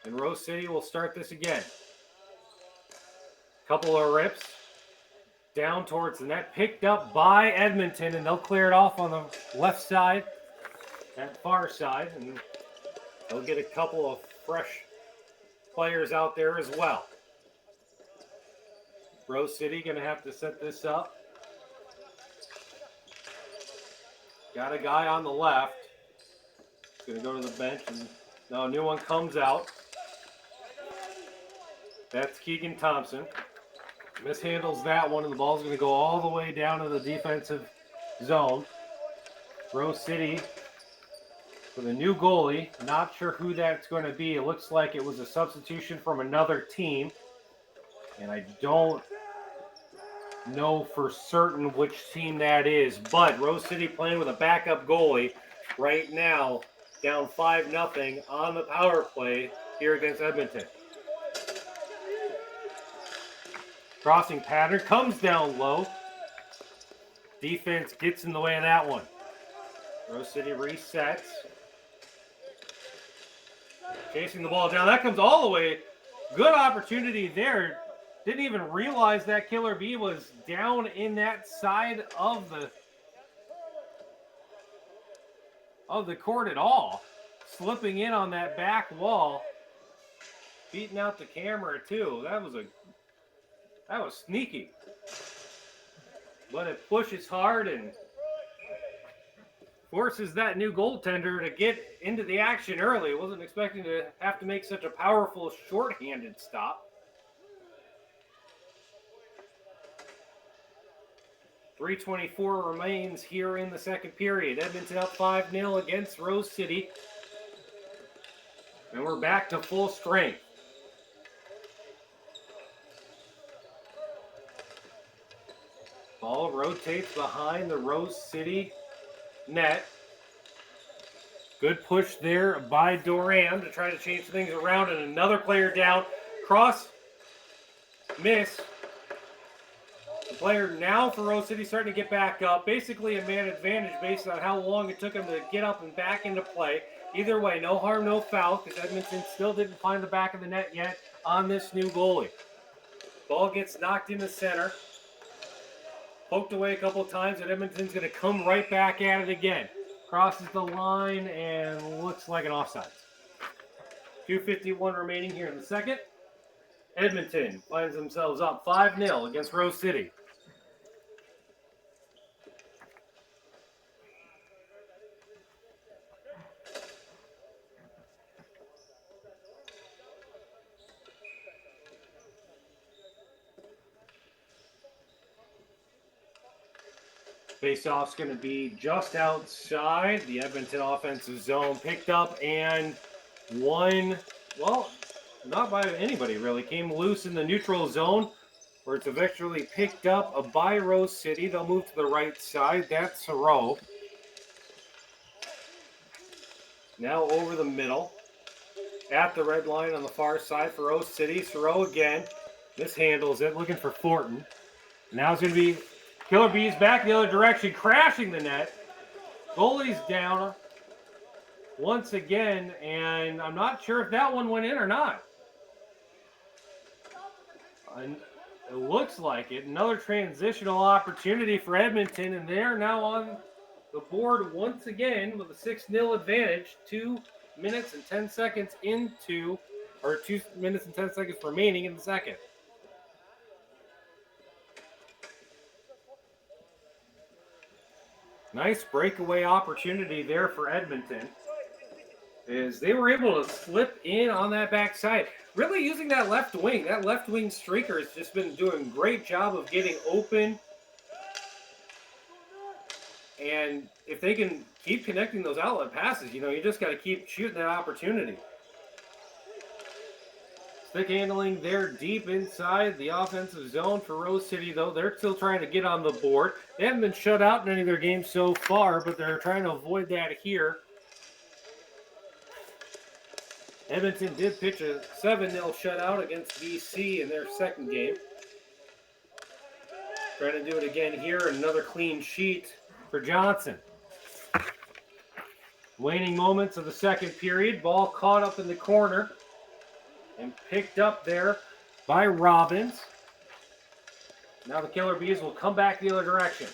And Rose City will start this again. Couple of rips. Down towards the net, picked up by Edmonton, and they'll clear it off on the left side, that far side, and they'll get a couple of fresh players out there as well. Rose City going to have to set this up. Got a guy on the left. It's going to go to the bench, and no, a new one comes out. That's Keegan Thompson. Mishandles that one, and the ball's going to go all the way down to the defensive zone. Rose City with a new goalie. Not sure who that's going to be. It looks like it was a substitution from another team. And I don't know for certain which team that is. But Rose City playing with a backup goalie right now, down 5-0 on the power play here against Edmonton. Crossing pattern comes down low. Defense gets in the way of that one. Rose City resets. Chasing the ball down. That comes all the way. Good opportunity there. Didn't even realize that Killer Bee was down in that side of the court at all. Slipping in on that back wall. Beating out the camera too. That was sneaky. But it pushes hard and forces that new goaltender to get into the action early. Wasn't expecting to have to make such a powerful shorthanded stop. 3:24 remains here in the second period. Edmonton up 5-0 against Rose City. And we're back to full strength. Ball rotates behind the Rose City net. Good push there by Doran to try to change things around, and another player down. Cross, miss. The player now for Rose City starting to get back up. Basically a man advantage based on how long it took him to get up and back into play. Either way, no harm, no foul, because Edmonton still didn't find the back of the net yet on this new goalie. Ball gets knocked into center. Poked away a couple of times, and Edmonton's going to come right back at it again. Crosses the line and looks like an offside. 2:51 remaining here in the second. Edmonton finds themselves up 5-0 against Rose City. Face-off's going to be just outside the Edmonton offensive zone. Picked up and one, well, not by anybody really. Came loose in the neutral zone where it's eventually picked up by Rose City. They'll move to the right side. That's Thoreau. Now over the middle. At the red line on the far side for Rose City. Thoreau again. Mishandles it, looking for Thornton. Now it's going to be Killer Bees back the other direction, crashing the net. Goalie's down once again, and I'm not sure if that one went in or not. And it looks like it. Another transitional opportunity for Edmonton, and they're now on the board once again with a 6-0 advantage. 2 minutes and 10 seconds into, or 2 minutes and 10 seconds remaining in the second. Nice breakaway opportunity there for Edmonton, as they were able to slip in on that backside. Really using that left wing. That left wing streaker has just been doing a great job of getting open. And if they can keep connecting those outlet passes, you just got to keep shooting that opportunity. Stick handling there deep inside the offensive zone for Rose City, though. They're still trying to get on the board. They haven't been shut out in any of their games so far, but they're trying to avoid that here. Edmonton did pitch a 7-0 shutout against BC in their second game. Trying to do it again here. Another clean sheet for Johnson. Waning moments of the second period. Ball caught up in the corner and picked up there by Robbins. Now the Killer Bees will come back the other direction.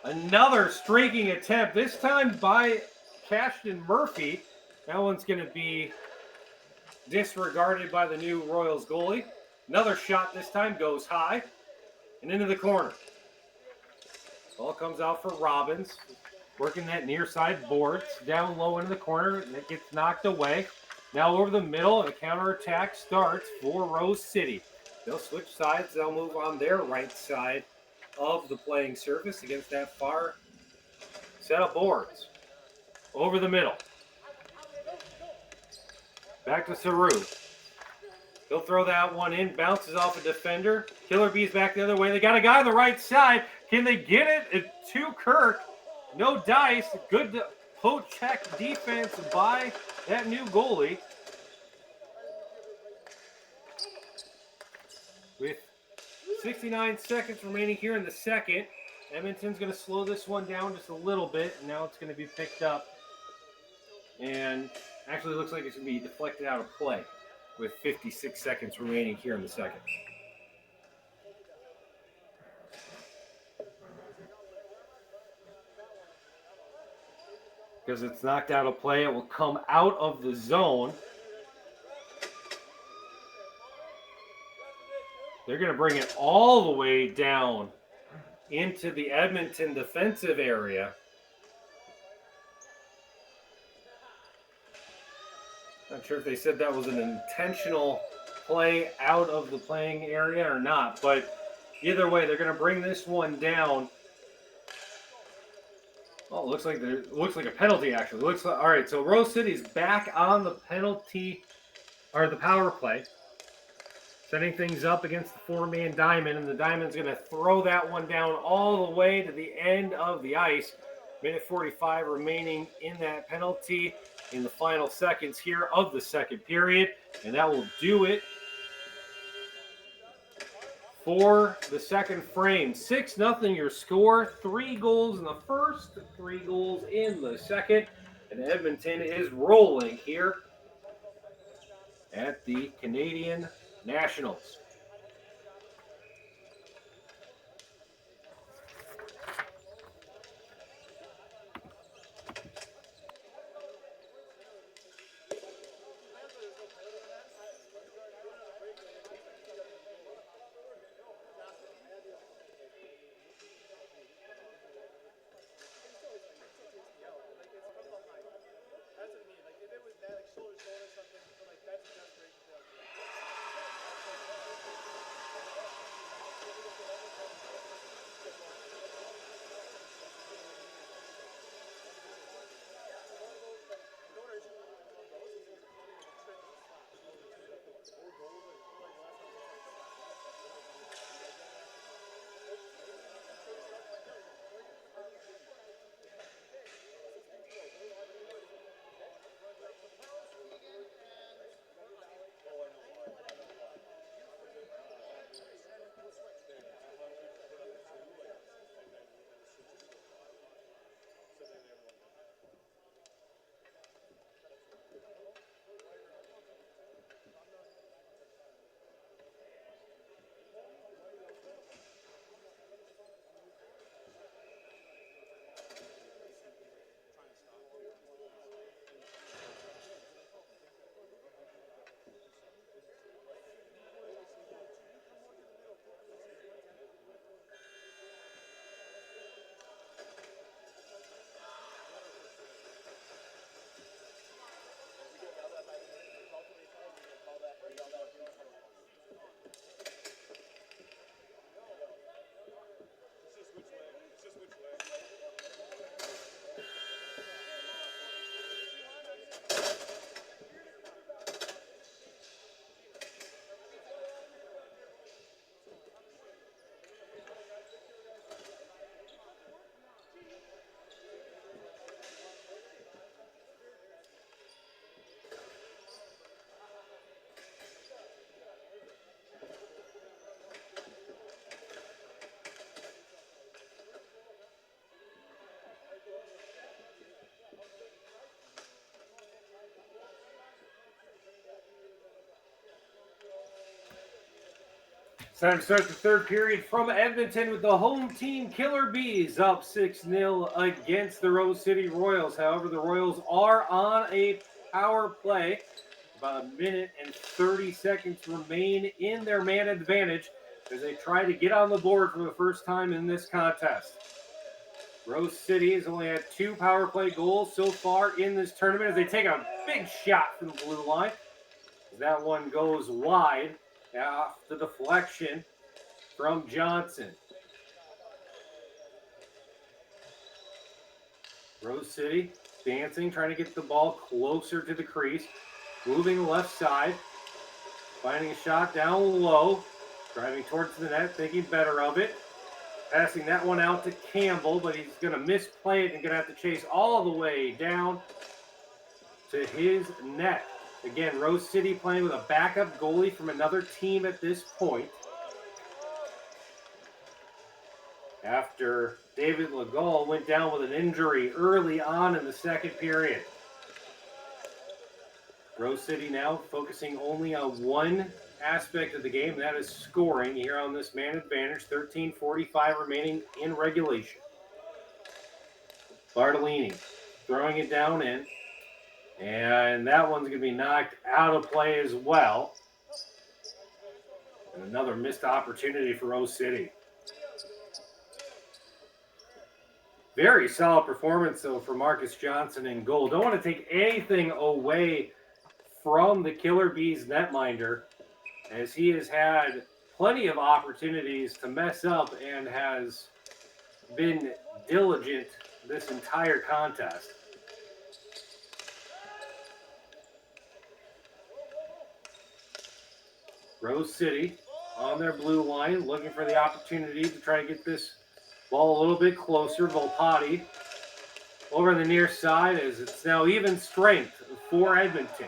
Another streaking attempt, this time by Cashton Murphy. That one's going to be disregarded by the new Royals goalie. Another shot this time goes high and into the corner. Ball comes out for Robbins. working that near side board. Down low into the corner. That gets knocked away. Now over the middle, and a counterattack starts for Rose City. They'll switch sides. They'll move on their right side of the playing surface against that far set of boards. Over the middle. Back to Saru. He'll throw that one in. Bounces off a defender. Killer Bees back the other way. They got a guy on the right side. Can they get it to Kirk? No dice. Good poke check defense by that new goalie. With 69 seconds remaining here in the second, Edmonton's going to slow this one down just a little bit. And now it's going to be picked up. And actually looks like it's going to be deflected out of play with 56 seconds remaining here in the second. Because it's knocked out of play, it will come out of the zone. They're going to bring it all the way down into the Edmonton defensive area. Not sure if they said that was an intentional play out of the playing area or not, but either way, they're going to bring this one down. Oh, looks like a penalty actually. All right, so Rose City's back on the penalty or the power play, setting things up against the four-man diamond, and the diamond's going to throw that one down all the way to the end of the ice. Minute 45 remaining in that penalty in the final seconds here of the second period, and that will do it for the second frame. 6-0 your score. 3 goals in the first, 3 goals in the second, and Edmonton is rolling here at the Canadian Nationals. It's time to start the third period from Edmonton with the home team Killer Bees up 6-0 against the Rose City Royals. However, the Royals are on a power play. About a minute and 30 seconds remain in their man advantage as they try to get on the board for the first time in this contest. Rose City has only had 2 power play goals so far in this tournament as they take a big shot from the blue line. That one goes wide off the deflection from Johnson. Rose City dancing, trying to get the ball closer to the crease. Moving left side. Finding a shot down low. Driving towards the net, thinking better of it. Passing that one out to Campbell, but he's going to misplay it and going to have to chase all the way down to his net. Again, Rose City playing with a backup goalie from another team at this point. After David Legault went down with an injury early on in the second period. Rose City now focusing only on one aspect of the game, and that is scoring here on this man advantage. 13:45 remaining in regulation. Bartolini throwing it down in, and that one's going to be knocked out of play as well. And another missed opportunity for Rose City. Very solid performance, though, for Marcus Johnson in goal. Don't want to take anything away from the Killer Bees netminder, as he has had plenty of opportunities to mess up and has been diligent this entire contest. Rose City on their blue line, looking for the opportunity to try to get this ball a little bit closer. Volpati over the near side as it's now even strength for Edmonton.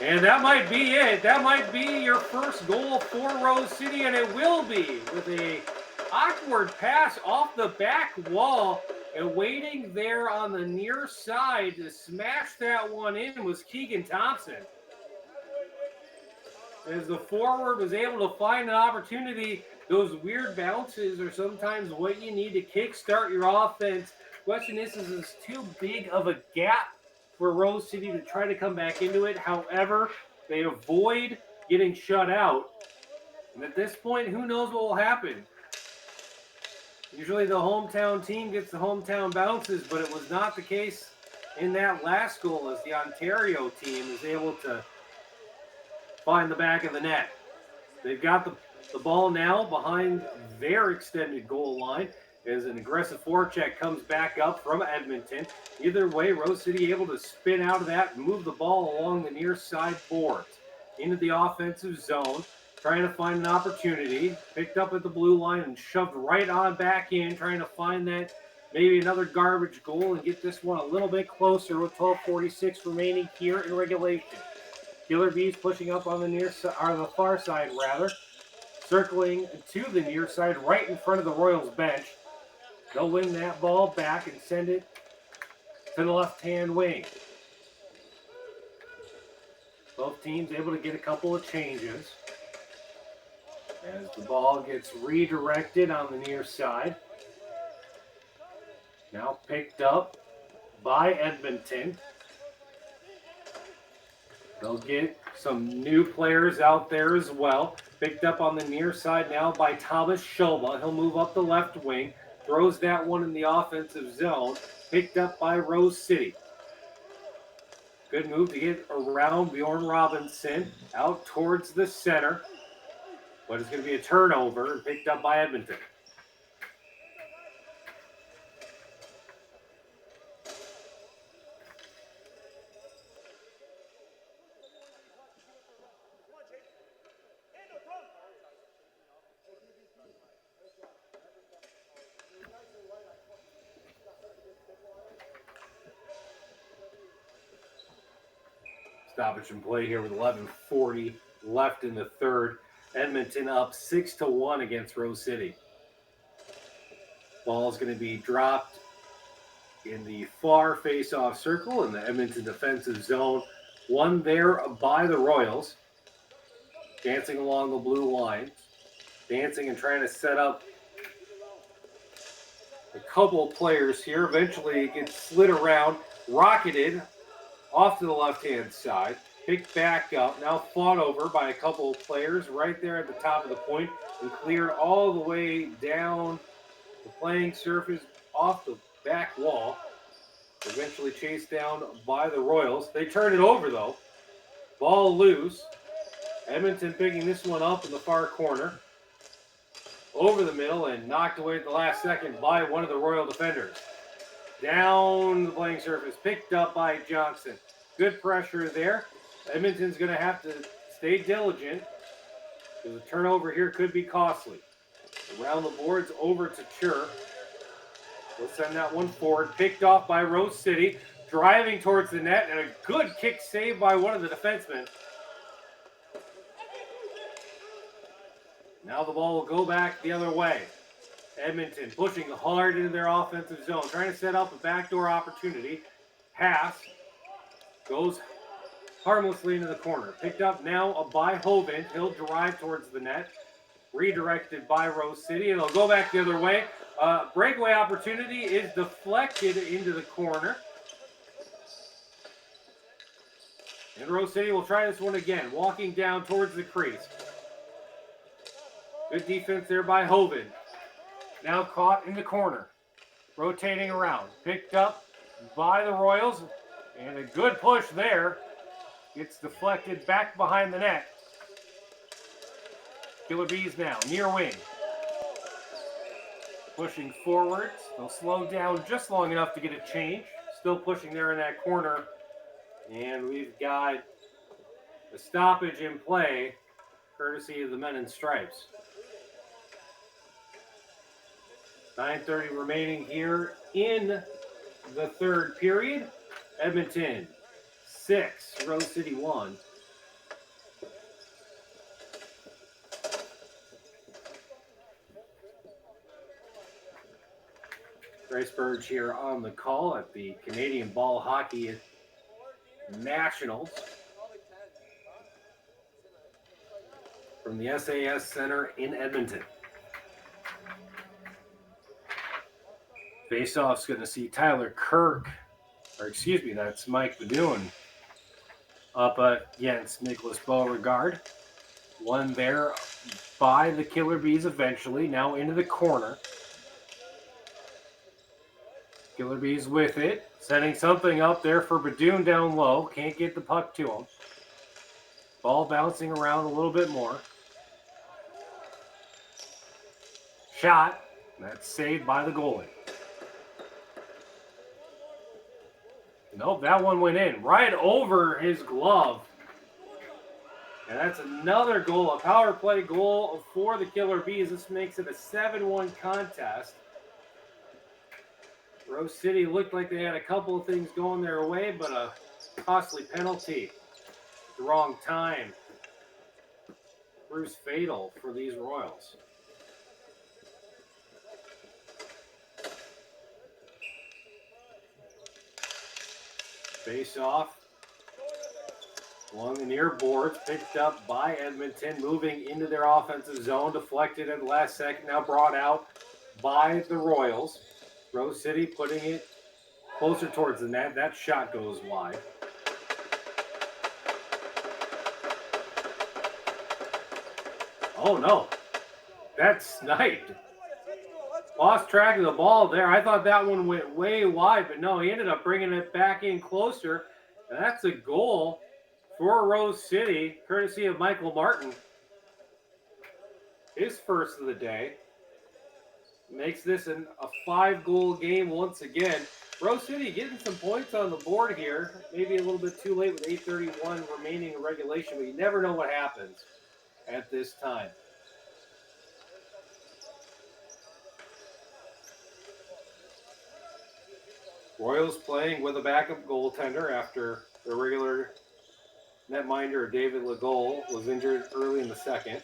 And that might be it. That might be your first goal for Rose City, and it will be with a awkward pass off the back wall. And waiting there on the near side to smash that one in was Keegan Thompson. As the forward was able to find an opportunity, those weird bounces are sometimes what you need to kickstart your offense. Question is this too big of a gap for Rose City to try to come back into it? However, they avoid getting shut out. And at this point, who knows what will happen? Usually the hometown team gets the hometown bounces, but it was not the case in that last goal as the Ontario team is able to find the back of the net. They've got the ball now behind their extended goal line as an aggressive forecheck comes back up from Edmonton. Either way, Rose City able to spin out of that and move the ball along the near side boards into the offensive zone, trying to find an opportunity. Picked up at the blue line and shoved right on back in, trying to find that maybe another garbage goal and get this one a little bit closer with 12:46 remaining here in regulation. Killer Bees pushing up on the near side, or the far side rather, circling to the near side right in front of the Royals bench. They'll win that ball back and send it to the left-hand wing. Both teams able to get a couple of changes as the ball gets redirected on the near side. Now picked up by Edmonton. They'll get some new players out there as well. Picked up on the near side now by Thomas Schulba. He'll move up the left wing. Throws that one in the offensive zone. Picked up by Rose City. Good move to get around Bjorn Robinson out towards the center. But it's going to be a turnover and picked up by Edmonton. Stoppage and play here with 11:40 left in the third. Edmonton up 6-1 against Rose City. Ball is going to be dropped in the far face-off circle in the Edmonton defensive zone. One there by the Royals. Dancing along the blue line. Dancing and trying to set up a couple players here. Eventually it gets slid around, rocketed off to the left-hand side, picked back up, now fought over by a couple of players right there at the top of the point and cleared all the way down the playing surface off the back wall. Eventually chased down by the Royals. They turn it over, though. Ball loose. Edmonton picking this one up in the far corner. Over the middle and knocked away at the last second by one of the Royal defenders. Down the playing surface. Picked up by Johnson. Good pressure there. Edmonton's going to have to stay diligent, because the turnover here could be costly. Around the boards, over to Chur. We'll send that one forward. Picked off by Rose City. Driving towards the net, and a good kick save by one of the defensemen. Now the ball will go back the other way. Edmonton pushing hard into their offensive zone, trying to set up a backdoor opportunity. Pass goes harmlessly into the corner. Picked up now by Hovind. He'll drive towards the net. Redirected by Rose City, and they'll go back the other way. Breakaway opportunity is deflected into the corner. And Rose City will try this one again, walking down towards the crease. Good defense there by Hovind. Now caught in the corner. Rotating around. Picked up by the Royals. And a good push there. Gets deflected back behind the net. Killer Bees now, near wing. Pushing forwards. They'll slow down just long enough to get a change. Still pushing there in that corner. And we've got a stoppage in play, courtesy of the men in stripes. 9:30 remaining here in the third period. Edmonton 6, Rose City 1. Bryce Burge here on the call at the Canadian Ball Hockey Nationals from the SAS Center in Edmonton. Faceoff's going to see Tyler Kirk, that's Mike Badoon, up against Nicholas Beauregard. One there by the Killer Bees eventually, now into the corner. Killer Bees with it, setting something up there for Badoon down low. Can't get the puck to him. Ball bouncing around a little bit more. Shot. That's saved by the goalie. Nope, that one went in right over his glove. And that's another goal, a power play goal for the Killer Bees. This makes it a 7-1 contest. Rose City looked like they had a couple of things going their way, but a costly penalty at the wrong time proves fatal for these Royals. Face off along the near boards, picked up by Edmonton, moving into their offensive zone, deflected at the last second, now brought out by the Royals. Rose City putting it closer towards the net. That shot goes wide. Oh no, that's sniped. Lost track of the ball there. I thought that one went way wide, but no, he ended up bringing it back in closer. And that's a goal for Rose City, courtesy of Michael Martin. His first of the day. Makes this a 5-goal game once again. Rose City getting some points on the board here. Maybe a little bit too late with 8:31 remaining in regulation, but you never know what happens at this time. Royals playing with a backup goaltender after their regular netminder David Legault was injured early in the second.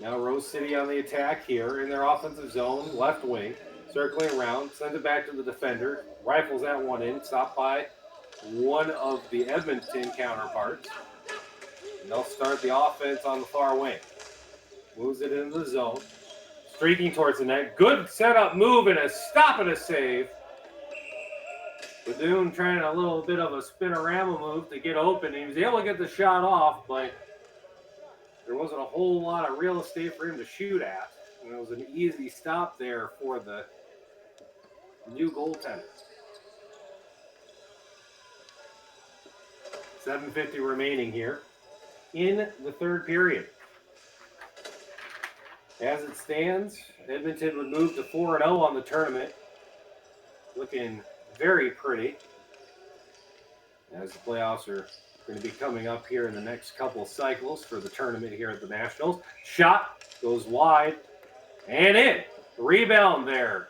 Now Rose City on the attack here in their offensive zone, left wing, circling around, sends it back to the defender, rifles that one in, stopped by one of the Edmonton counterparts. And they'll start the offense on the far wing. Moves it into the zone, streaking towards the net. Good setup move and a stop and a save. Badoon trying a little bit of a spinorama move to get open. He was able to get the shot off, but there wasn't a whole lot of real estate for him to shoot at. And it was an easy stop there for the new goaltender. 7:50 remaining here in the third period. As it stands, Edmonton would move to 4-0 on the tournament. Looking very pretty as the playoffs are going to be coming up here in the next couple cycles for the tournament here at the Nationals. Shot goes wide and in. Rebound there.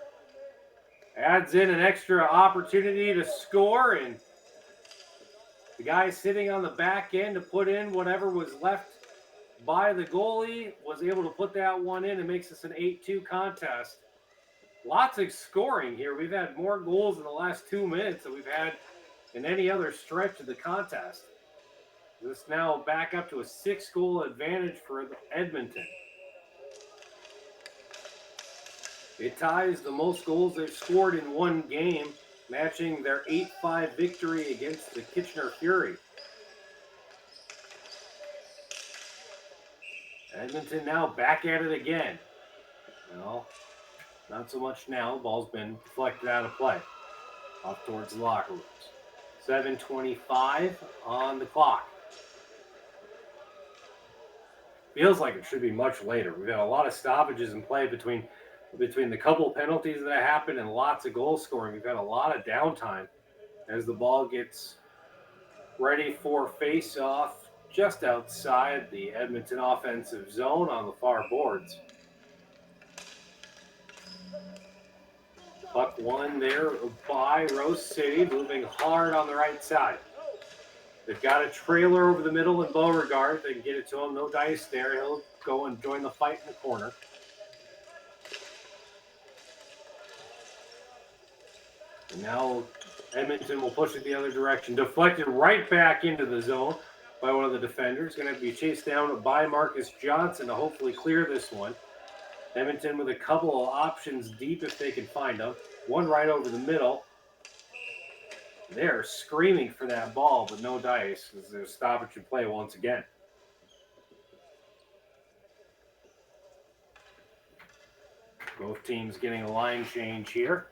Adds in an extra opportunity to score, and the guy sitting on the back end to put in whatever was left by the goalie was able to put that one in and makes this an 8-2 contest. Lots of scoring here. We've had more goals in the last 2 minutes than we've had in any other stretch of the contest. This now back up to a 6-goal advantage for Edmonton. It ties the most goals they've scored in one game, matching their 8-5 victory against the Kitchener Fury. Edmonton now back at it again. Well, not so much now. The ball's been deflected out of play. Off towards the locker rooms. 7:25 on the clock. Feels like it should be much later. We've had a lot of stoppages in play between the couple penalties that happened and lots of goal scoring. We've had a lot of downtime as the ball gets ready for face-off just outside the Edmonton offensive zone on the far boards. Puck won there by Rose City, moving hard on the right side. They've got a trailer over the middle in Beauregard. They can get it to him. No dice there. He'll go and join the fight in the corner. And now Edmonton will push it the other direction. Deflected right back into the zone by one of the defenders. Going to have to be chased down by Marcus Johnson to hopefully clear this one. Edmonton with a couple of options deep if they can find them. One right over the middle. They're screaming for that ball, but no dice as there's stoppage in play once again. Both teams getting a line change here.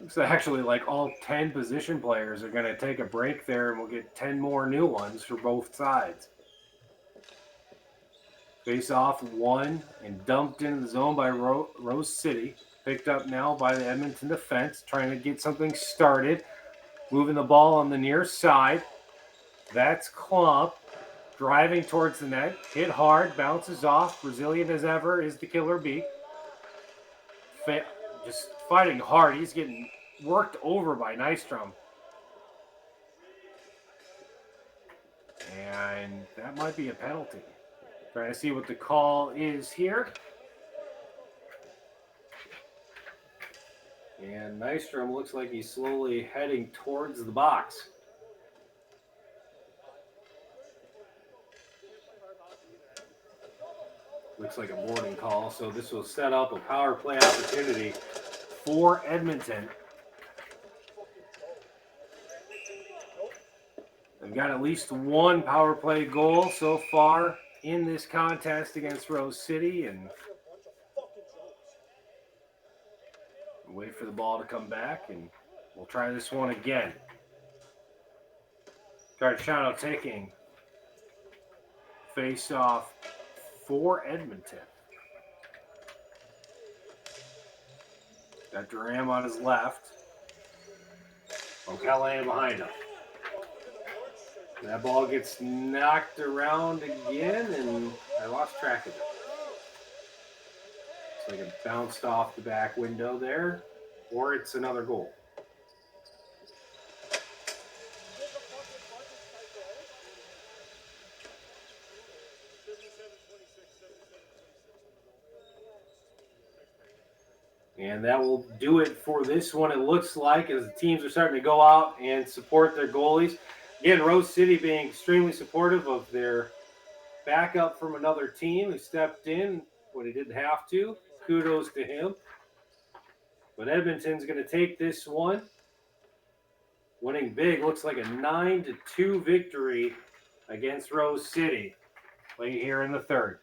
Looks actually like all 10 position players are going to take a break there, and we'll get 10 more new ones for both sides. Face off won and dumped into the zone by Rose City. Picked up now by the Edmonton defense, trying to get something started. Moving the ball on the near side. That's Klump driving towards the net. Hit hard, bounces off. Brazilian as ever is the killer bee. Just fighting hard. He's getting worked over by Nystrom. And that might be a penalty. Trying to see what the call is here. And Nystrom looks like he's slowly heading towards the box. Looks like a boarding call, so this will set up a power play opportunity for Edmonton. They've got at least one power play goal so far in this contest against Rose City, and wait for the ball to come back, and we'll try this one again. Garchano taking face off for Edmonton. Got Duram on his left. O'Callaghan behind him. That ball gets knocked around again, and I lost track of it. It's like it bounced off the back window there, or it's another goal. And that will do it for this one, it looks like, as the teams are starting to go out and support their goalies. Again, Rose City being extremely supportive of their backup from another team who stepped in when he didn't have to. Kudos to him. But Edmonton's going to take this one winning big. Looks like a 9-2 victory against Rose City. Late here in the third.